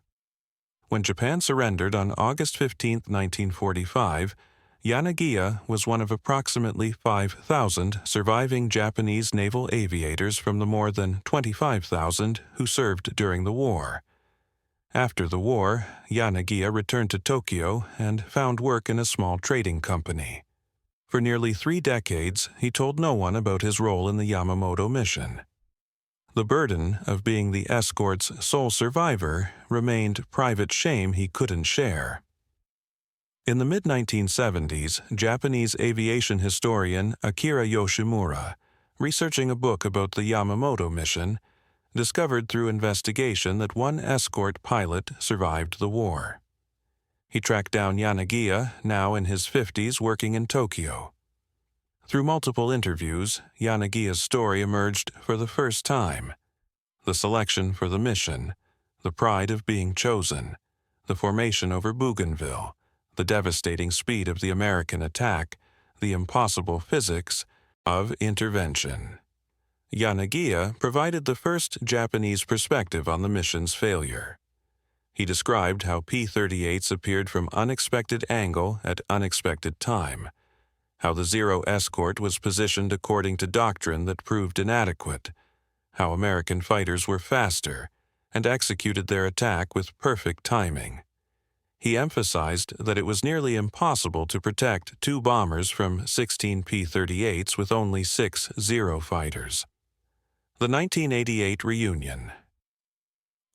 When Japan surrendered on August 15, 1945, Yanagiya was one of approximately 5,000 surviving Japanese naval aviators from the more than 25,000 who served during the war. After the war, Yanagiya returned to Tokyo and found work in a small trading company. For nearly 3 decades, he told no one about his role in the Yamamoto mission. The burden of being the escort's sole survivor remained private shame he couldn't share. In the mid-1970s, Japanese aviation historian Akira Yoshimura, researching a book about the Yamamoto mission, discovered through investigation that one escort pilot survived the war. He tracked down Yanagiya, now in his 50s, working in Tokyo. Through multiple interviews, Yanagiya's story emerged for the first time. The selection for the mission, the pride of being chosen, the formation over Bougainville, the devastating speed of the American attack, the impossible physics of intervention. Yanagiya provided the first Japanese perspective on the mission's failure. He described how P-38s appeared from unexpected angle at unexpected time, how the Zero escort was positioned according to doctrine that proved inadequate, how American fighters were faster and executed their attack with perfect timing. He emphasized that it was nearly impossible to protect 2 bombers from 16 P-38s with only 6 Zero fighters. The 1988 reunion.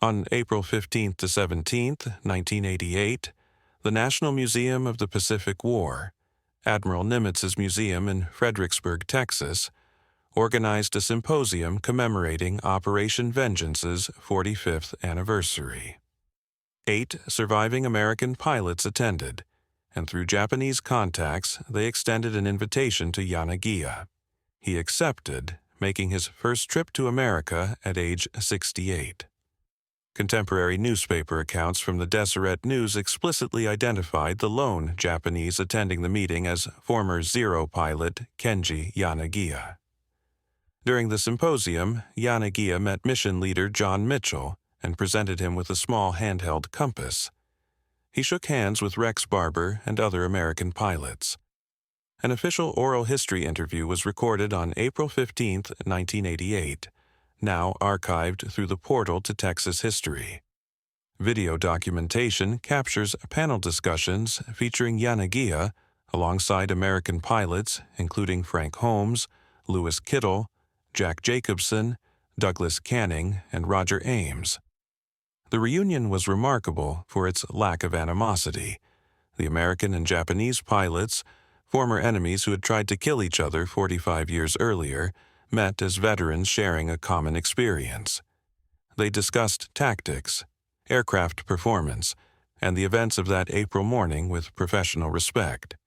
On April 15 to 17, 1988, the National Museum of the Pacific War, Admiral Nimitz's museum in Fredericksburg, Texas, organized a symposium commemorating Operation Vengeance's 45th anniversary. 8 surviving American pilots attended, and through Japanese contacts they extended an invitation to Yanagiya. He accepted, making his first trip to America at age 68. Contemporary newspaper accounts from the Deseret News explicitly identified the lone Japanese attending the meeting as former Zero pilot Kenji Yanagiya. During the symposium, Yanagiya met mission leader John Mitchell and presented him with a small handheld compass. He shook hands with Rex Barber and other American pilots. An official oral history interview was recorded on April 15, 1988, now archived through the portal to Texas history. Video documentation captures panel discussions featuring Yanagiya alongside American pilots including Frank Holmes, Lewis Kittle, Jack Jacobson, Douglas Canning, and Roger Ames. The reunion was remarkable for its lack of animosity. The American and Japanese pilots, former enemies who had tried to kill each other 45 years earlier, met as veterans sharing a common experience. They discussed tactics, aircraft performance, and the events of that April morning with professional respect.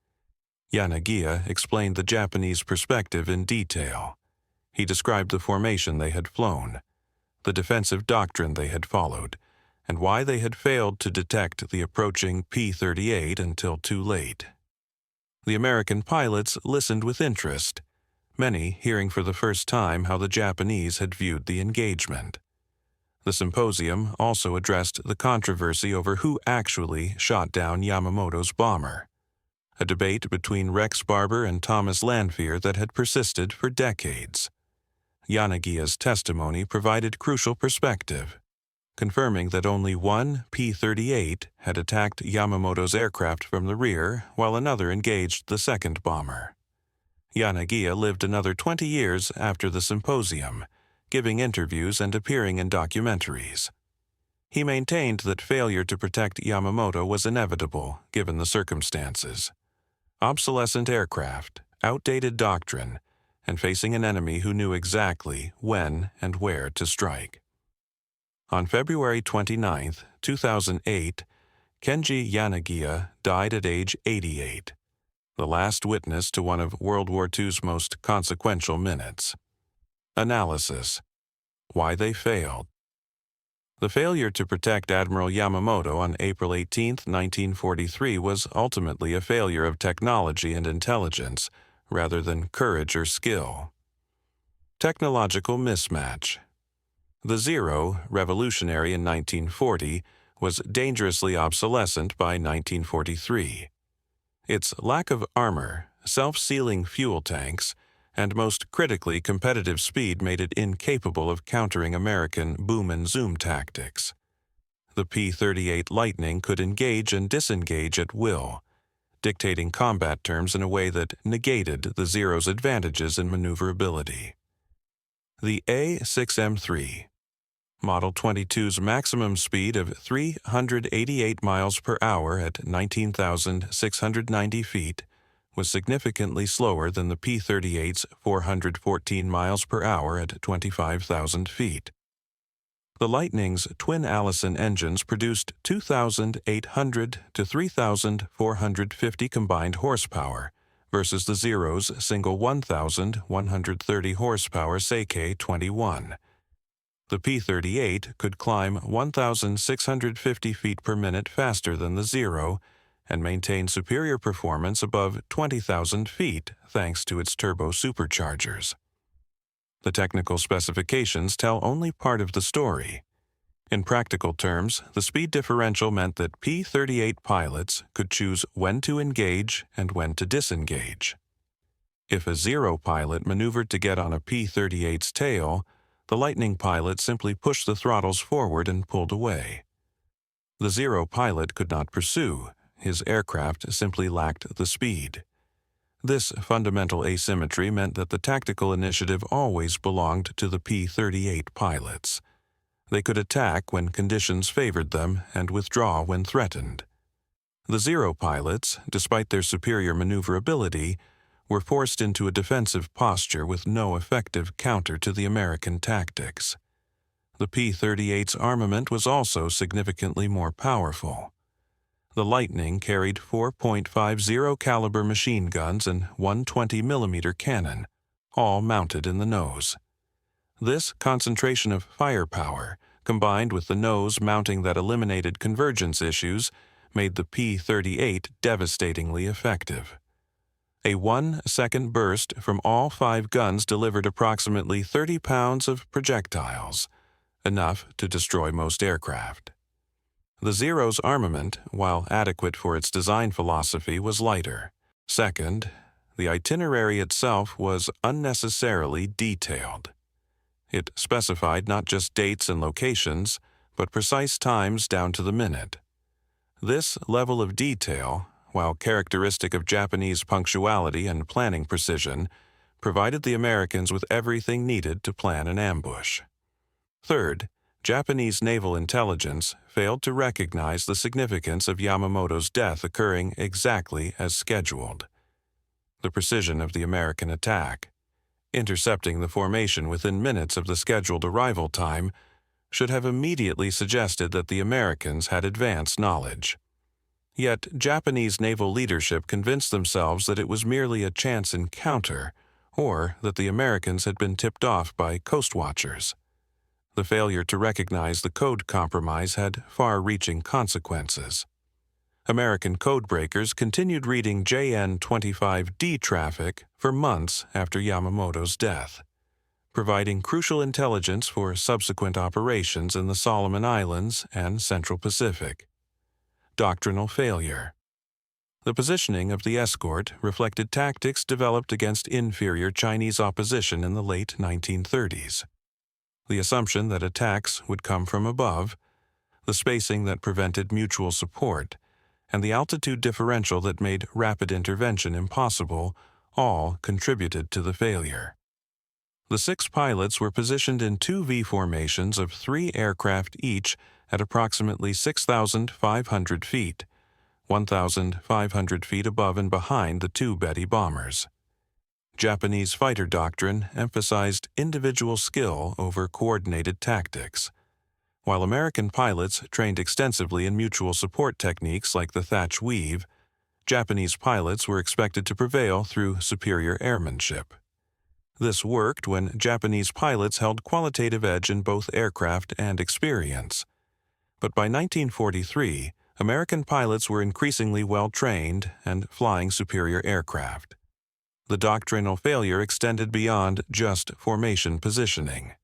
Yanagiya explained the Japanese perspective in detail. He described the formation they had flown, the defensive doctrine they had followed, and why they had failed to detect the approaching P-38 until too late. The American pilots listened with interest, many hearing for the first time how the Japanese had viewed the engagement. The symposium also addressed the controversy over who actually shot down Yamamoto's bomber, a debate between Rex Barber and Thomas Lanphier that had persisted for decades. Yanagiya's testimony provided crucial perspective, confirming that only one P-38 had attacked Yamamoto's aircraft from the rear while another engaged the second bomber. Yanagiya lived another 20 years after the symposium, giving interviews and appearing in documentaries. He maintained that failure to protect Yamamoto was inevitable given the circumstances. Obsolescent aircraft, outdated doctrine, and facing an enemy who knew exactly when and where to strike. On February 29, 2008, Kenji Yanagiya died at age 88, the last witness to one of World War II's most consequential minutes. Analysis: why they failed. The failure to protect Admiral Yamamoto on April 18, 1943 was ultimately a failure of technology and intelligence rather than courage or skill. Technological mismatch. The Zero, revolutionary in 1940, was dangerously obsolescent by 1943. Its lack of armor, self-sealing fuel tanks, and most critically competitive speed made it incapable of countering American boom and zoom tactics. The P-38 Lightning could engage and disengage at will, dictating combat terms in a way that negated the Zero's advantages in maneuverability. The A-6M3, Model 22's maximum speed of 388 miles per hour at 19,690 feet, was significantly slower than the P-38's 414 miles per hour at 25,000 feet. The Lightning's twin Allison engines produced 2,800 to 3,450 combined horsepower versus the Zero's single 1,130 horsepower Seikei 21. The P-38 could climb 1,650 feet per minute faster than the Zero and maintain superior performance above 20,000 feet thanks to its turbo superchargers. The technical specifications tell only part of the story. In practical terms, the speed differential meant that P-38 pilots could choose when to engage and when to disengage. If a Zero pilot maneuvered to get on a P-38's tail, the Lightning pilot simply pushed the throttles forward and pulled away. The Zero pilot could not pursue. His aircraft simply lacked the speed. This fundamental asymmetry meant that the tactical initiative always belonged to the P-38 pilots. They could attack when conditions favored them and withdraw when threatened. The Zero pilots, despite their superior maneuverability, were forced into a defensive posture with no effective counter to the American tactics. The P-38's armament was also significantly more powerful. The Lightning carried 4.50 caliber machine guns and one 20mm cannon, all mounted in the nose. This concentration of firepower, combined with the nose mounting that eliminated convergence issues, made the P-38 devastatingly effective. A 1-second burst from all 5 guns delivered approximately 30 pounds of projectiles, enough to destroy most aircraft. The Zero's armament, while adequate for its design philosophy, was lighter. Second, the itinerary itself was unnecessarily detailed. It specified not just dates and locations, but precise times down to the minute. This level of detail, while characteristic of Japanese punctuality and planning precision, provided the Americans with everything needed to plan an ambush. Third, Japanese naval intelligence failed to recognize the significance of Yamamoto's death occurring exactly as scheduled. The precision of the American attack, intercepting the formation within minutes of the scheduled arrival time, should have immediately suggested that the Americans had advanced knowledge. Yet Japanese naval leadership convinced themselves that it was merely a chance encounter, or that the Americans had been tipped off by coast watchers. The failure to recognize the code compromise had far-reaching consequences. American codebreakers continued reading JN-25D traffic for months after Yamamoto's death, providing crucial intelligence for subsequent operations in the Solomon Islands and Central Pacific. Doctrinal failure. The positioning of the escort reflected tactics developed against inferior Chinese opposition in the late 1930s. The assumption that attacks would come from above, the spacing that prevented mutual support, and the altitude differential that made rapid intervention impossible all contributed to the failure. The 6 pilots were positioned in 2 V formations of 3 aircraft each at approximately 6,500 feet, 1,500 feet above and behind the 2 Betty bombers. Japanese fighter doctrine emphasized individual skill over coordinated tactics, while American pilots trained extensively in mutual support techniques like the thatch weave. Japanese pilots were expected to prevail through superior airmanship. This worked when Japanese pilots held qualitative edge in both aircraft and experience. But by 1943, American pilots were increasingly well-trained and flying superior aircraft. The doctrinal failure extended beyond just formation positioning.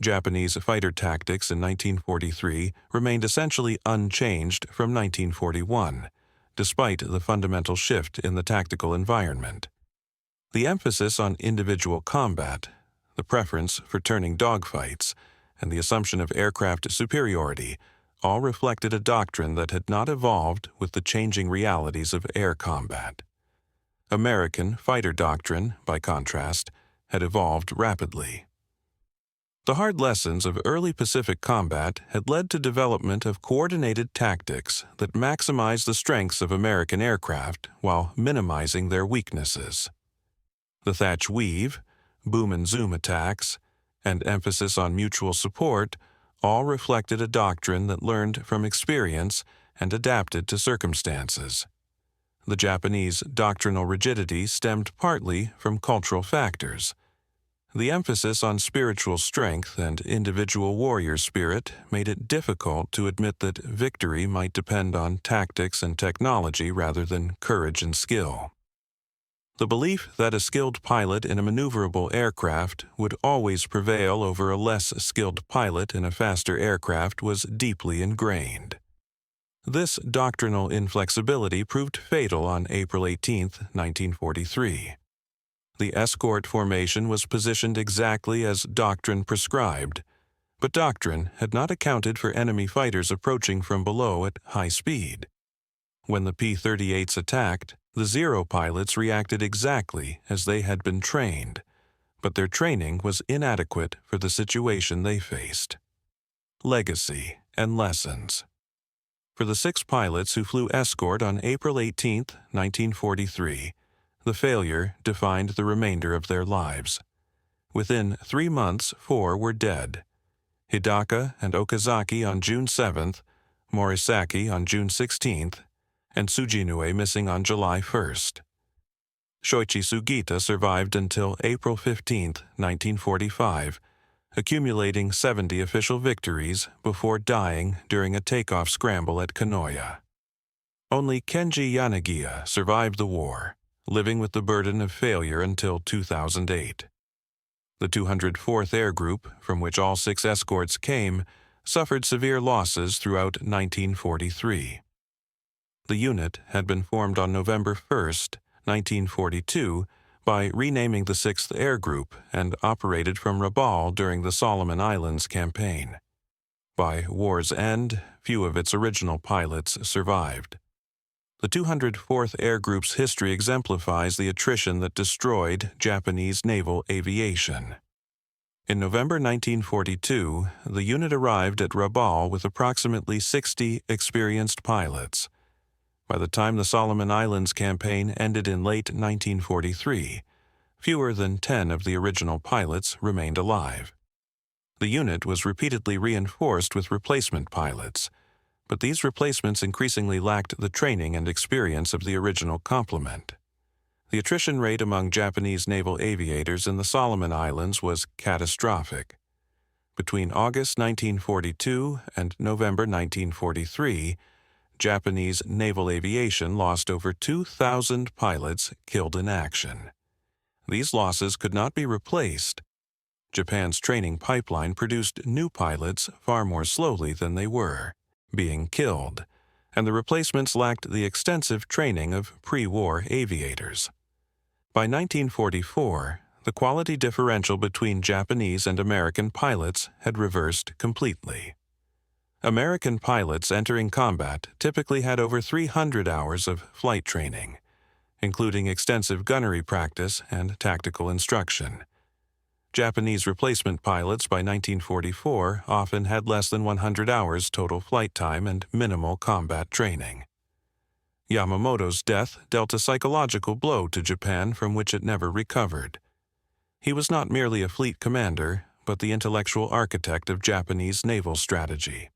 Japanese fighter tactics in 1943 remained essentially unchanged from 1941, despite the fundamental shift in the tactical environment. The emphasis on individual combat, the preference for turning dogfights, and the assumption of aircraft superiority all reflected a doctrine that had not evolved with the changing realities of air combat. American fighter doctrine, by contrast, had evolved rapidly. The hard lessons of early Pacific combat had led to development of coordinated tactics that maximized the strengths of American aircraft while minimizing their weaknesses. The thatch weave, boom and zoom attacks, and emphasis on mutual support all reflected a doctrine that learned from experience and adapted to circumstances. The Japanese doctrinal rigidity stemmed partly from cultural factors. The emphasis on spiritual strength and individual warrior spirit made it difficult to admit that victory might depend on tactics and technology rather than courage and skill. The belief that a skilled pilot in a maneuverable aircraft would always prevail over a less skilled pilot in a faster aircraft was deeply ingrained. This doctrinal inflexibility proved fatal on April 18, 1943. The escort formation was positioned exactly as doctrine prescribed, but doctrine had not accounted for enemy fighters approaching from below at high speed. When the P-38s attacked, the Zero pilots reacted exactly as they had been trained, but their training was inadequate for the situation they faced. Legacy and lessons. For the 6 pilots who flew escort on April 18, 1943, the failure defined the remainder of their lives. Within 3 months, 4 were dead. Hidaka and Okazaki on June 7th, Morisaki on June 16th, and Sujinue missing on July 1st. Shoichi Sugita survived until April 15, 1945, accumulating 70 official victories before dying during a takeoff scramble at Kanoya. Only Kenji Yanagiya survived the war, living with the burden of failure until 2008. The 204th Air Group, from which all 6 escorts came, suffered severe losses throughout 1943. The unit had been formed on November 1, 1942, by renaming the 6th Air Group and operated from Rabaul during the Solomon Islands campaign. By war's end, few of its original pilots survived. The 204th Air Group's history exemplifies the attrition that destroyed Japanese naval aviation. In November 1942, the unit arrived at Rabaul with approximately 60 experienced pilots. By the time the Solomon Islands campaign ended in late 1943, fewer than 10 of the original pilots remained alive. The unit was repeatedly reinforced with replacement pilots, but these replacements increasingly lacked the training and experience of the original complement. The attrition rate among Japanese naval aviators in the Solomon Islands was catastrophic. Between August 1942 and November 1943, Japanese naval aviation lost over 2,000 pilots killed in action. These losses could not be replaced. Japan's training pipeline produced new pilots far more slowly than they were being killed, and the replacements lacked the extensive training of pre-war aviators. By 1944, the quality differential between Japanese and American pilots had reversed completely. American pilots entering combat typically had over 300 hours of flight training, including extensive gunnery practice and tactical instruction. Japanese replacement pilots by 1944 often had less than 100 hours total flight time and minimal combat training. Yamamoto's death dealt a psychological blow to Japan from which it never recovered. He was not merely a fleet commander, but the intellectual architect of Japanese naval strategy.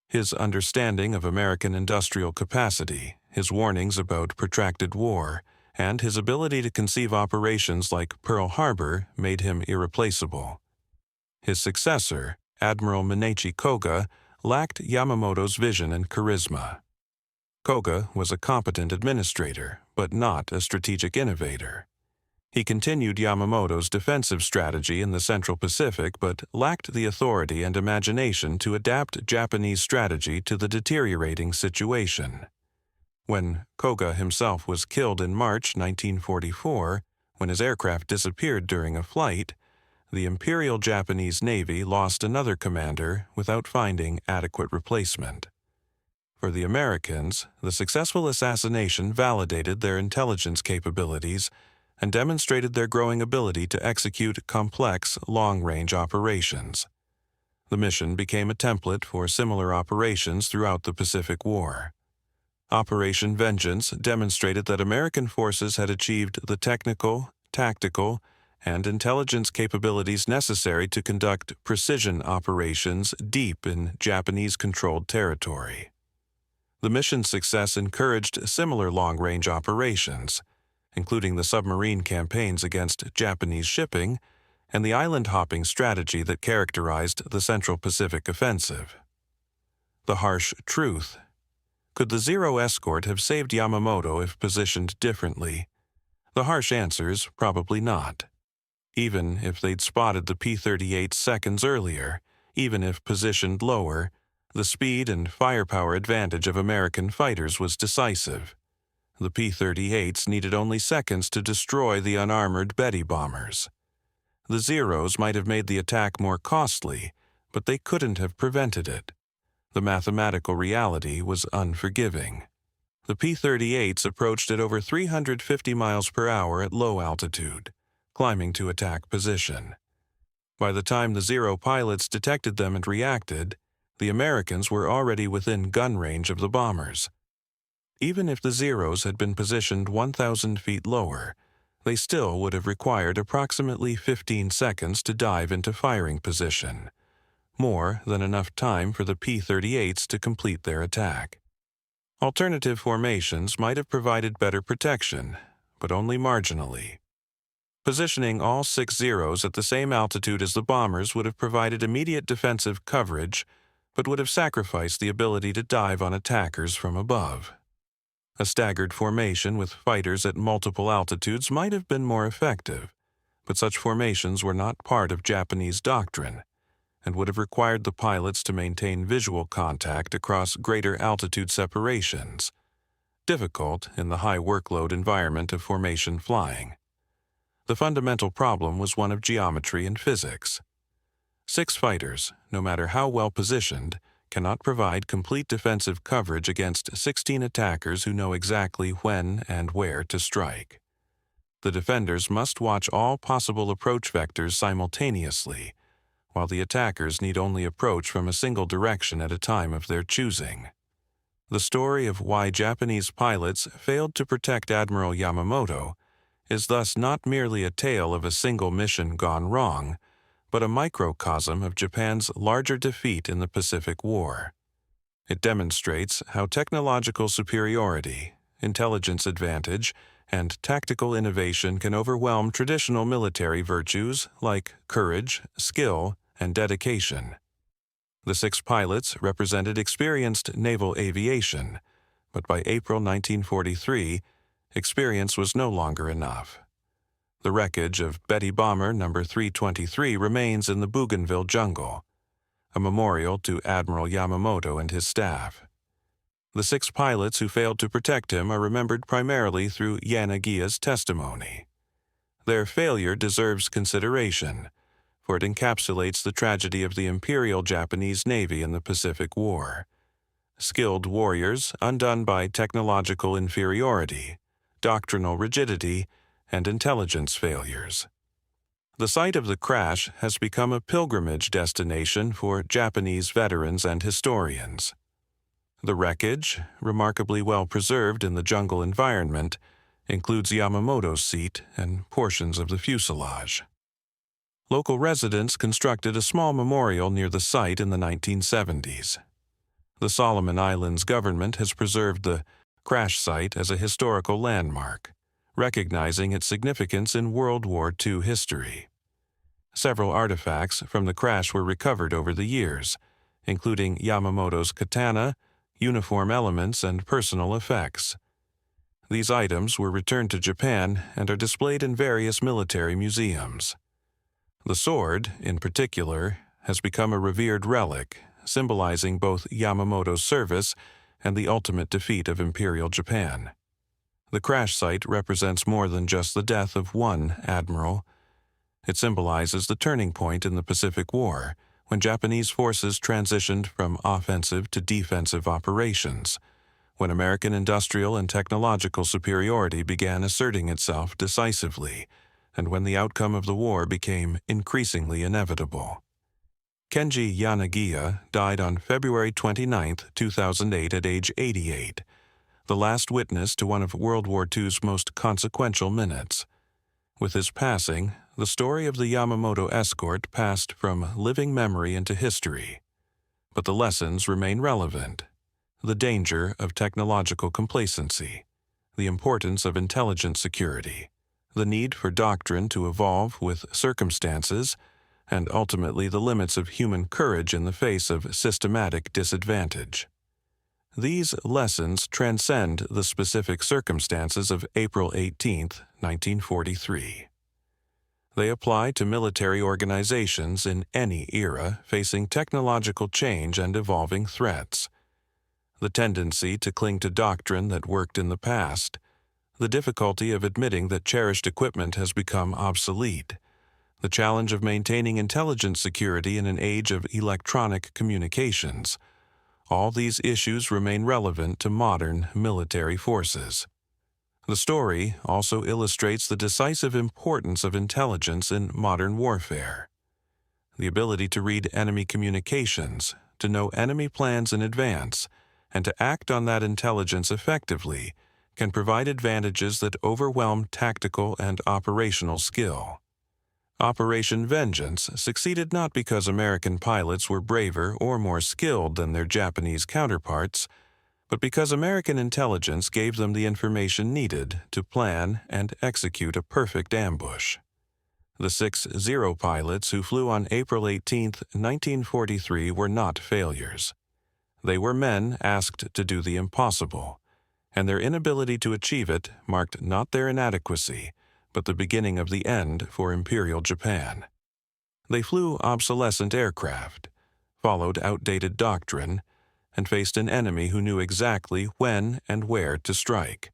His understanding of American industrial capacity, his warnings about protracted war, and his ability to conceive operations like Pearl Harbor made him irreplaceable. His successor, Admiral Minechi Koga, lacked Yamamoto's vision and charisma. Koga was a competent administrator, but not a strategic innovator. He continued Yamamoto's defensive strategy in the Central Pacific but lacked the authority and imagination to adapt Japanese strategy to the deteriorating situation. When Koga himself was killed in March 1944, when his aircraft disappeared during a flight, the Imperial Japanese Navy lost another commander without finding adequate replacement. For the Americans, the successful assassination validated their intelligence capabilities and demonstrated their growing ability to execute complex, long-range operations. The mission became a template for similar operations throughout the Pacific War. Operation Vengeance demonstrated that American forces had achieved the technical, tactical, and intelligence capabilities necessary to conduct precision operations deep in Japanese-controlled territory. The mission's success encouraged similar long-range operations, including the submarine campaigns against Japanese shipping and the island-hopping strategy that characterized the Central Pacific Offensive. The harsh truth. Could the Zero escort have saved Yamamoto if positioned differently? The harsh answer is probably not. Even if they'd spotted the P-38 seconds earlier, even if positioned lower, the speed and firepower advantage of American fighters was decisive. The P-38s needed only seconds to destroy the unarmored Betty bombers. The Zeros might have made the attack more costly, but they couldn't have prevented it. The mathematical reality was unforgiving. The P-38s approached at over 350 miles per hour at low altitude, climbing to attack position. By the time the Zero pilots detected them and reacted, the Americans were already within gun range of the bombers. Even if the Zeros had been positioned 1,000 feet lower, they still would have required approximately 15 seconds to dive into firing position, more than enough time for the P-38s to complete their attack. Alternative formations might have provided better protection, but only marginally. Positioning all 6 Zeros at the same altitude as the bombers would have provided immediate defensive coverage, but would have sacrificed the ability to dive on attackers from above. A staggered formation with fighters at multiple altitudes might have been more effective, but such formations were not part of Japanese doctrine. and would have required the pilots to maintain visual contact across greater altitude separations, difficult in the high workload environment of formation flying. The fundamental problem was one of geometry and physics. 6 fighters, no matter how well positioned, cannot provide complete defensive coverage against 16 attackers who know exactly when and where to strike. The defenders must watch all possible approach vectors simultaneously, while the attackers need only approach from a single direction at a time of their choosing. The story of why Japanese pilots failed to protect Admiral Yamamoto is thus not merely a tale of a single mission gone wrong, but a microcosm of Japan's larger defeat in the Pacific War. It demonstrates how technological superiority, intelligence advantage, and tactical innovation can overwhelm traditional military virtues like courage, skill, and dedication. The 6 pilots represented experienced naval aviation, but by April 1943, experience was no longer enough. The wreckage of Betty Bomber No. 323 remains in the Bougainville jungle, a memorial to Admiral Yamamoto and his staff. The 6 pilots who failed to protect him are remembered primarily through Yanagiya's testimony. Their failure deserves consideration, for it encapsulates the tragedy of the Imperial Japanese Navy in the Pacific War. Skilled warriors undone by technological inferiority, doctrinal rigidity, and intelligence failures. The site of the crash has become a pilgrimage destination for Japanese veterans and historians. The wreckage, remarkably well preserved in the jungle environment, includes Yamamoto's seat and portions of the fuselage. Local residents constructed a small memorial near the site in the 1970s. The Solomon Islands government has preserved the crash site as a historical landmark, recognizing its significance in World War II history. Several artifacts from the crash were recovered over the years, including Yamamoto's katana, uniform elements, and personal effects. These items were returned to Japan and are displayed in various military museums. The sword, in particular, has become a revered relic, symbolizing both Yamamoto's service and the ultimate defeat of Imperial Japan. The crash site represents more than just the death of one admiral. It symbolizes the turning point in the Pacific War, when Japanese forces transitioned from offensive to defensive operations, when American industrial and technological superiority began asserting itself decisively, and when the outcome of the war became increasingly inevitable. Kenji Yanagiya died on February 29, 2008 at age 88, the last witness to one of World War II's most consequential minutes. With his passing, the story of the Yamamoto escort passed from living memory into history. But the lessons remain relevant. The danger of technological complacency, the importance of intelligence security, the need for doctrine to evolve with circumstances, and ultimately the limits of human courage in the face of systematic disadvantage. These lessons transcend the specific circumstances of April 18, 1943. They apply to military organizations in any era facing technological change and evolving threats. The tendency to cling to doctrine that worked in the past, the difficulty of admitting that cherished equipment has become obsolete, the challenge of maintaining intelligence security in an age of electronic communications. All these issues remain relevant to modern military forces. The story also illustrates the decisive importance of intelligence in modern warfare. The ability to read enemy communications, to know enemy plans in advance, and to act on that intelligence effectively can provide advantages that overwhelm tactical and operational skill. Operation Vengeance succeeded not because American pilots were braver or more skilled than their Japanese counterparts, but because American intelligence gave them the information needed to plan and execute a perfect ambush. The 6 Zero pilots who flew on April 18, 1943 were not failures. They were men asked to do the impossible, and their inability to achieve it marked not their inadequacy, but the beginning of the end for Imperial Japan. They flew obsolescent aircraft, followed outdated doctrine, and faced an enemy who knew exactly when and where to strike.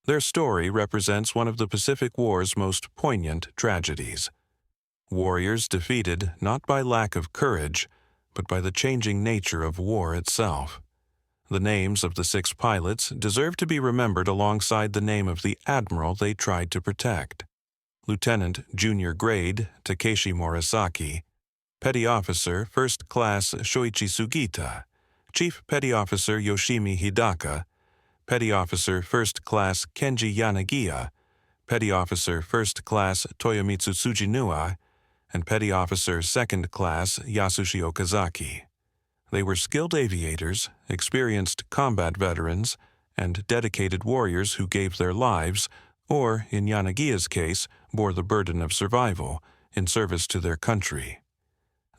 Their story represents one of the Pacific War's most poignant tragedies. Warriors defeated not by lack of courage, but by the changing nature of war itself. The names of the 6 pilots deserve to be remembered alongside the name of the admiral they tried to protect. Lieutenant Junior Grade Takeshi Morisaki, Petty Officer First Class Shoichi Sugita, Chief Petty Officer Yoshimi Hidaka, Petty Officer First Class Kenji Yanagiya, Petty Officer First Class Toyomitsu Tsujinua, and Petty Officer Second Class Yasushi Okazaki. They were skilled aviators, experienced combat veterans, and dedicated warriors who gave their lives, or, in Yanagiya's case, bore the burden of survival, in service to their country.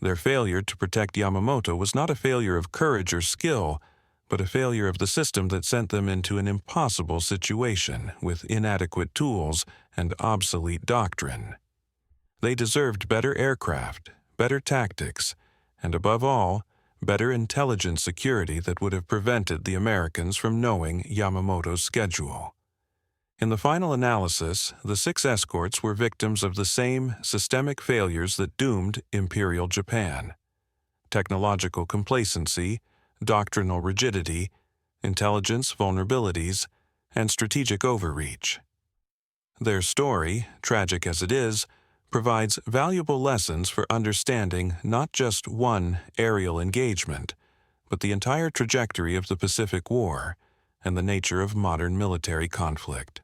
Their failure to protect Yamamoto was not a failure of courage or skill, but a failure of the system that sent them into an impossible situation with inadequate tools and obsolete doctrine. They deserved better aircraft, better tactics, and above all, better intelligence security that would have prevented the Americans from knowing Yamamoto's schedule. In the final analysis, the 6 escorts were victims of the same systemic failures that doomed Imperial Japan: technological complacency, doctrinal rigidity, intelligence vulnerabilities, and strategic overreach. Their story, tragic as it is, provides valuable lessons for understanding not just one aerial engagement, but the entire trajectory of the Pacific War and the nature of modern military conflict.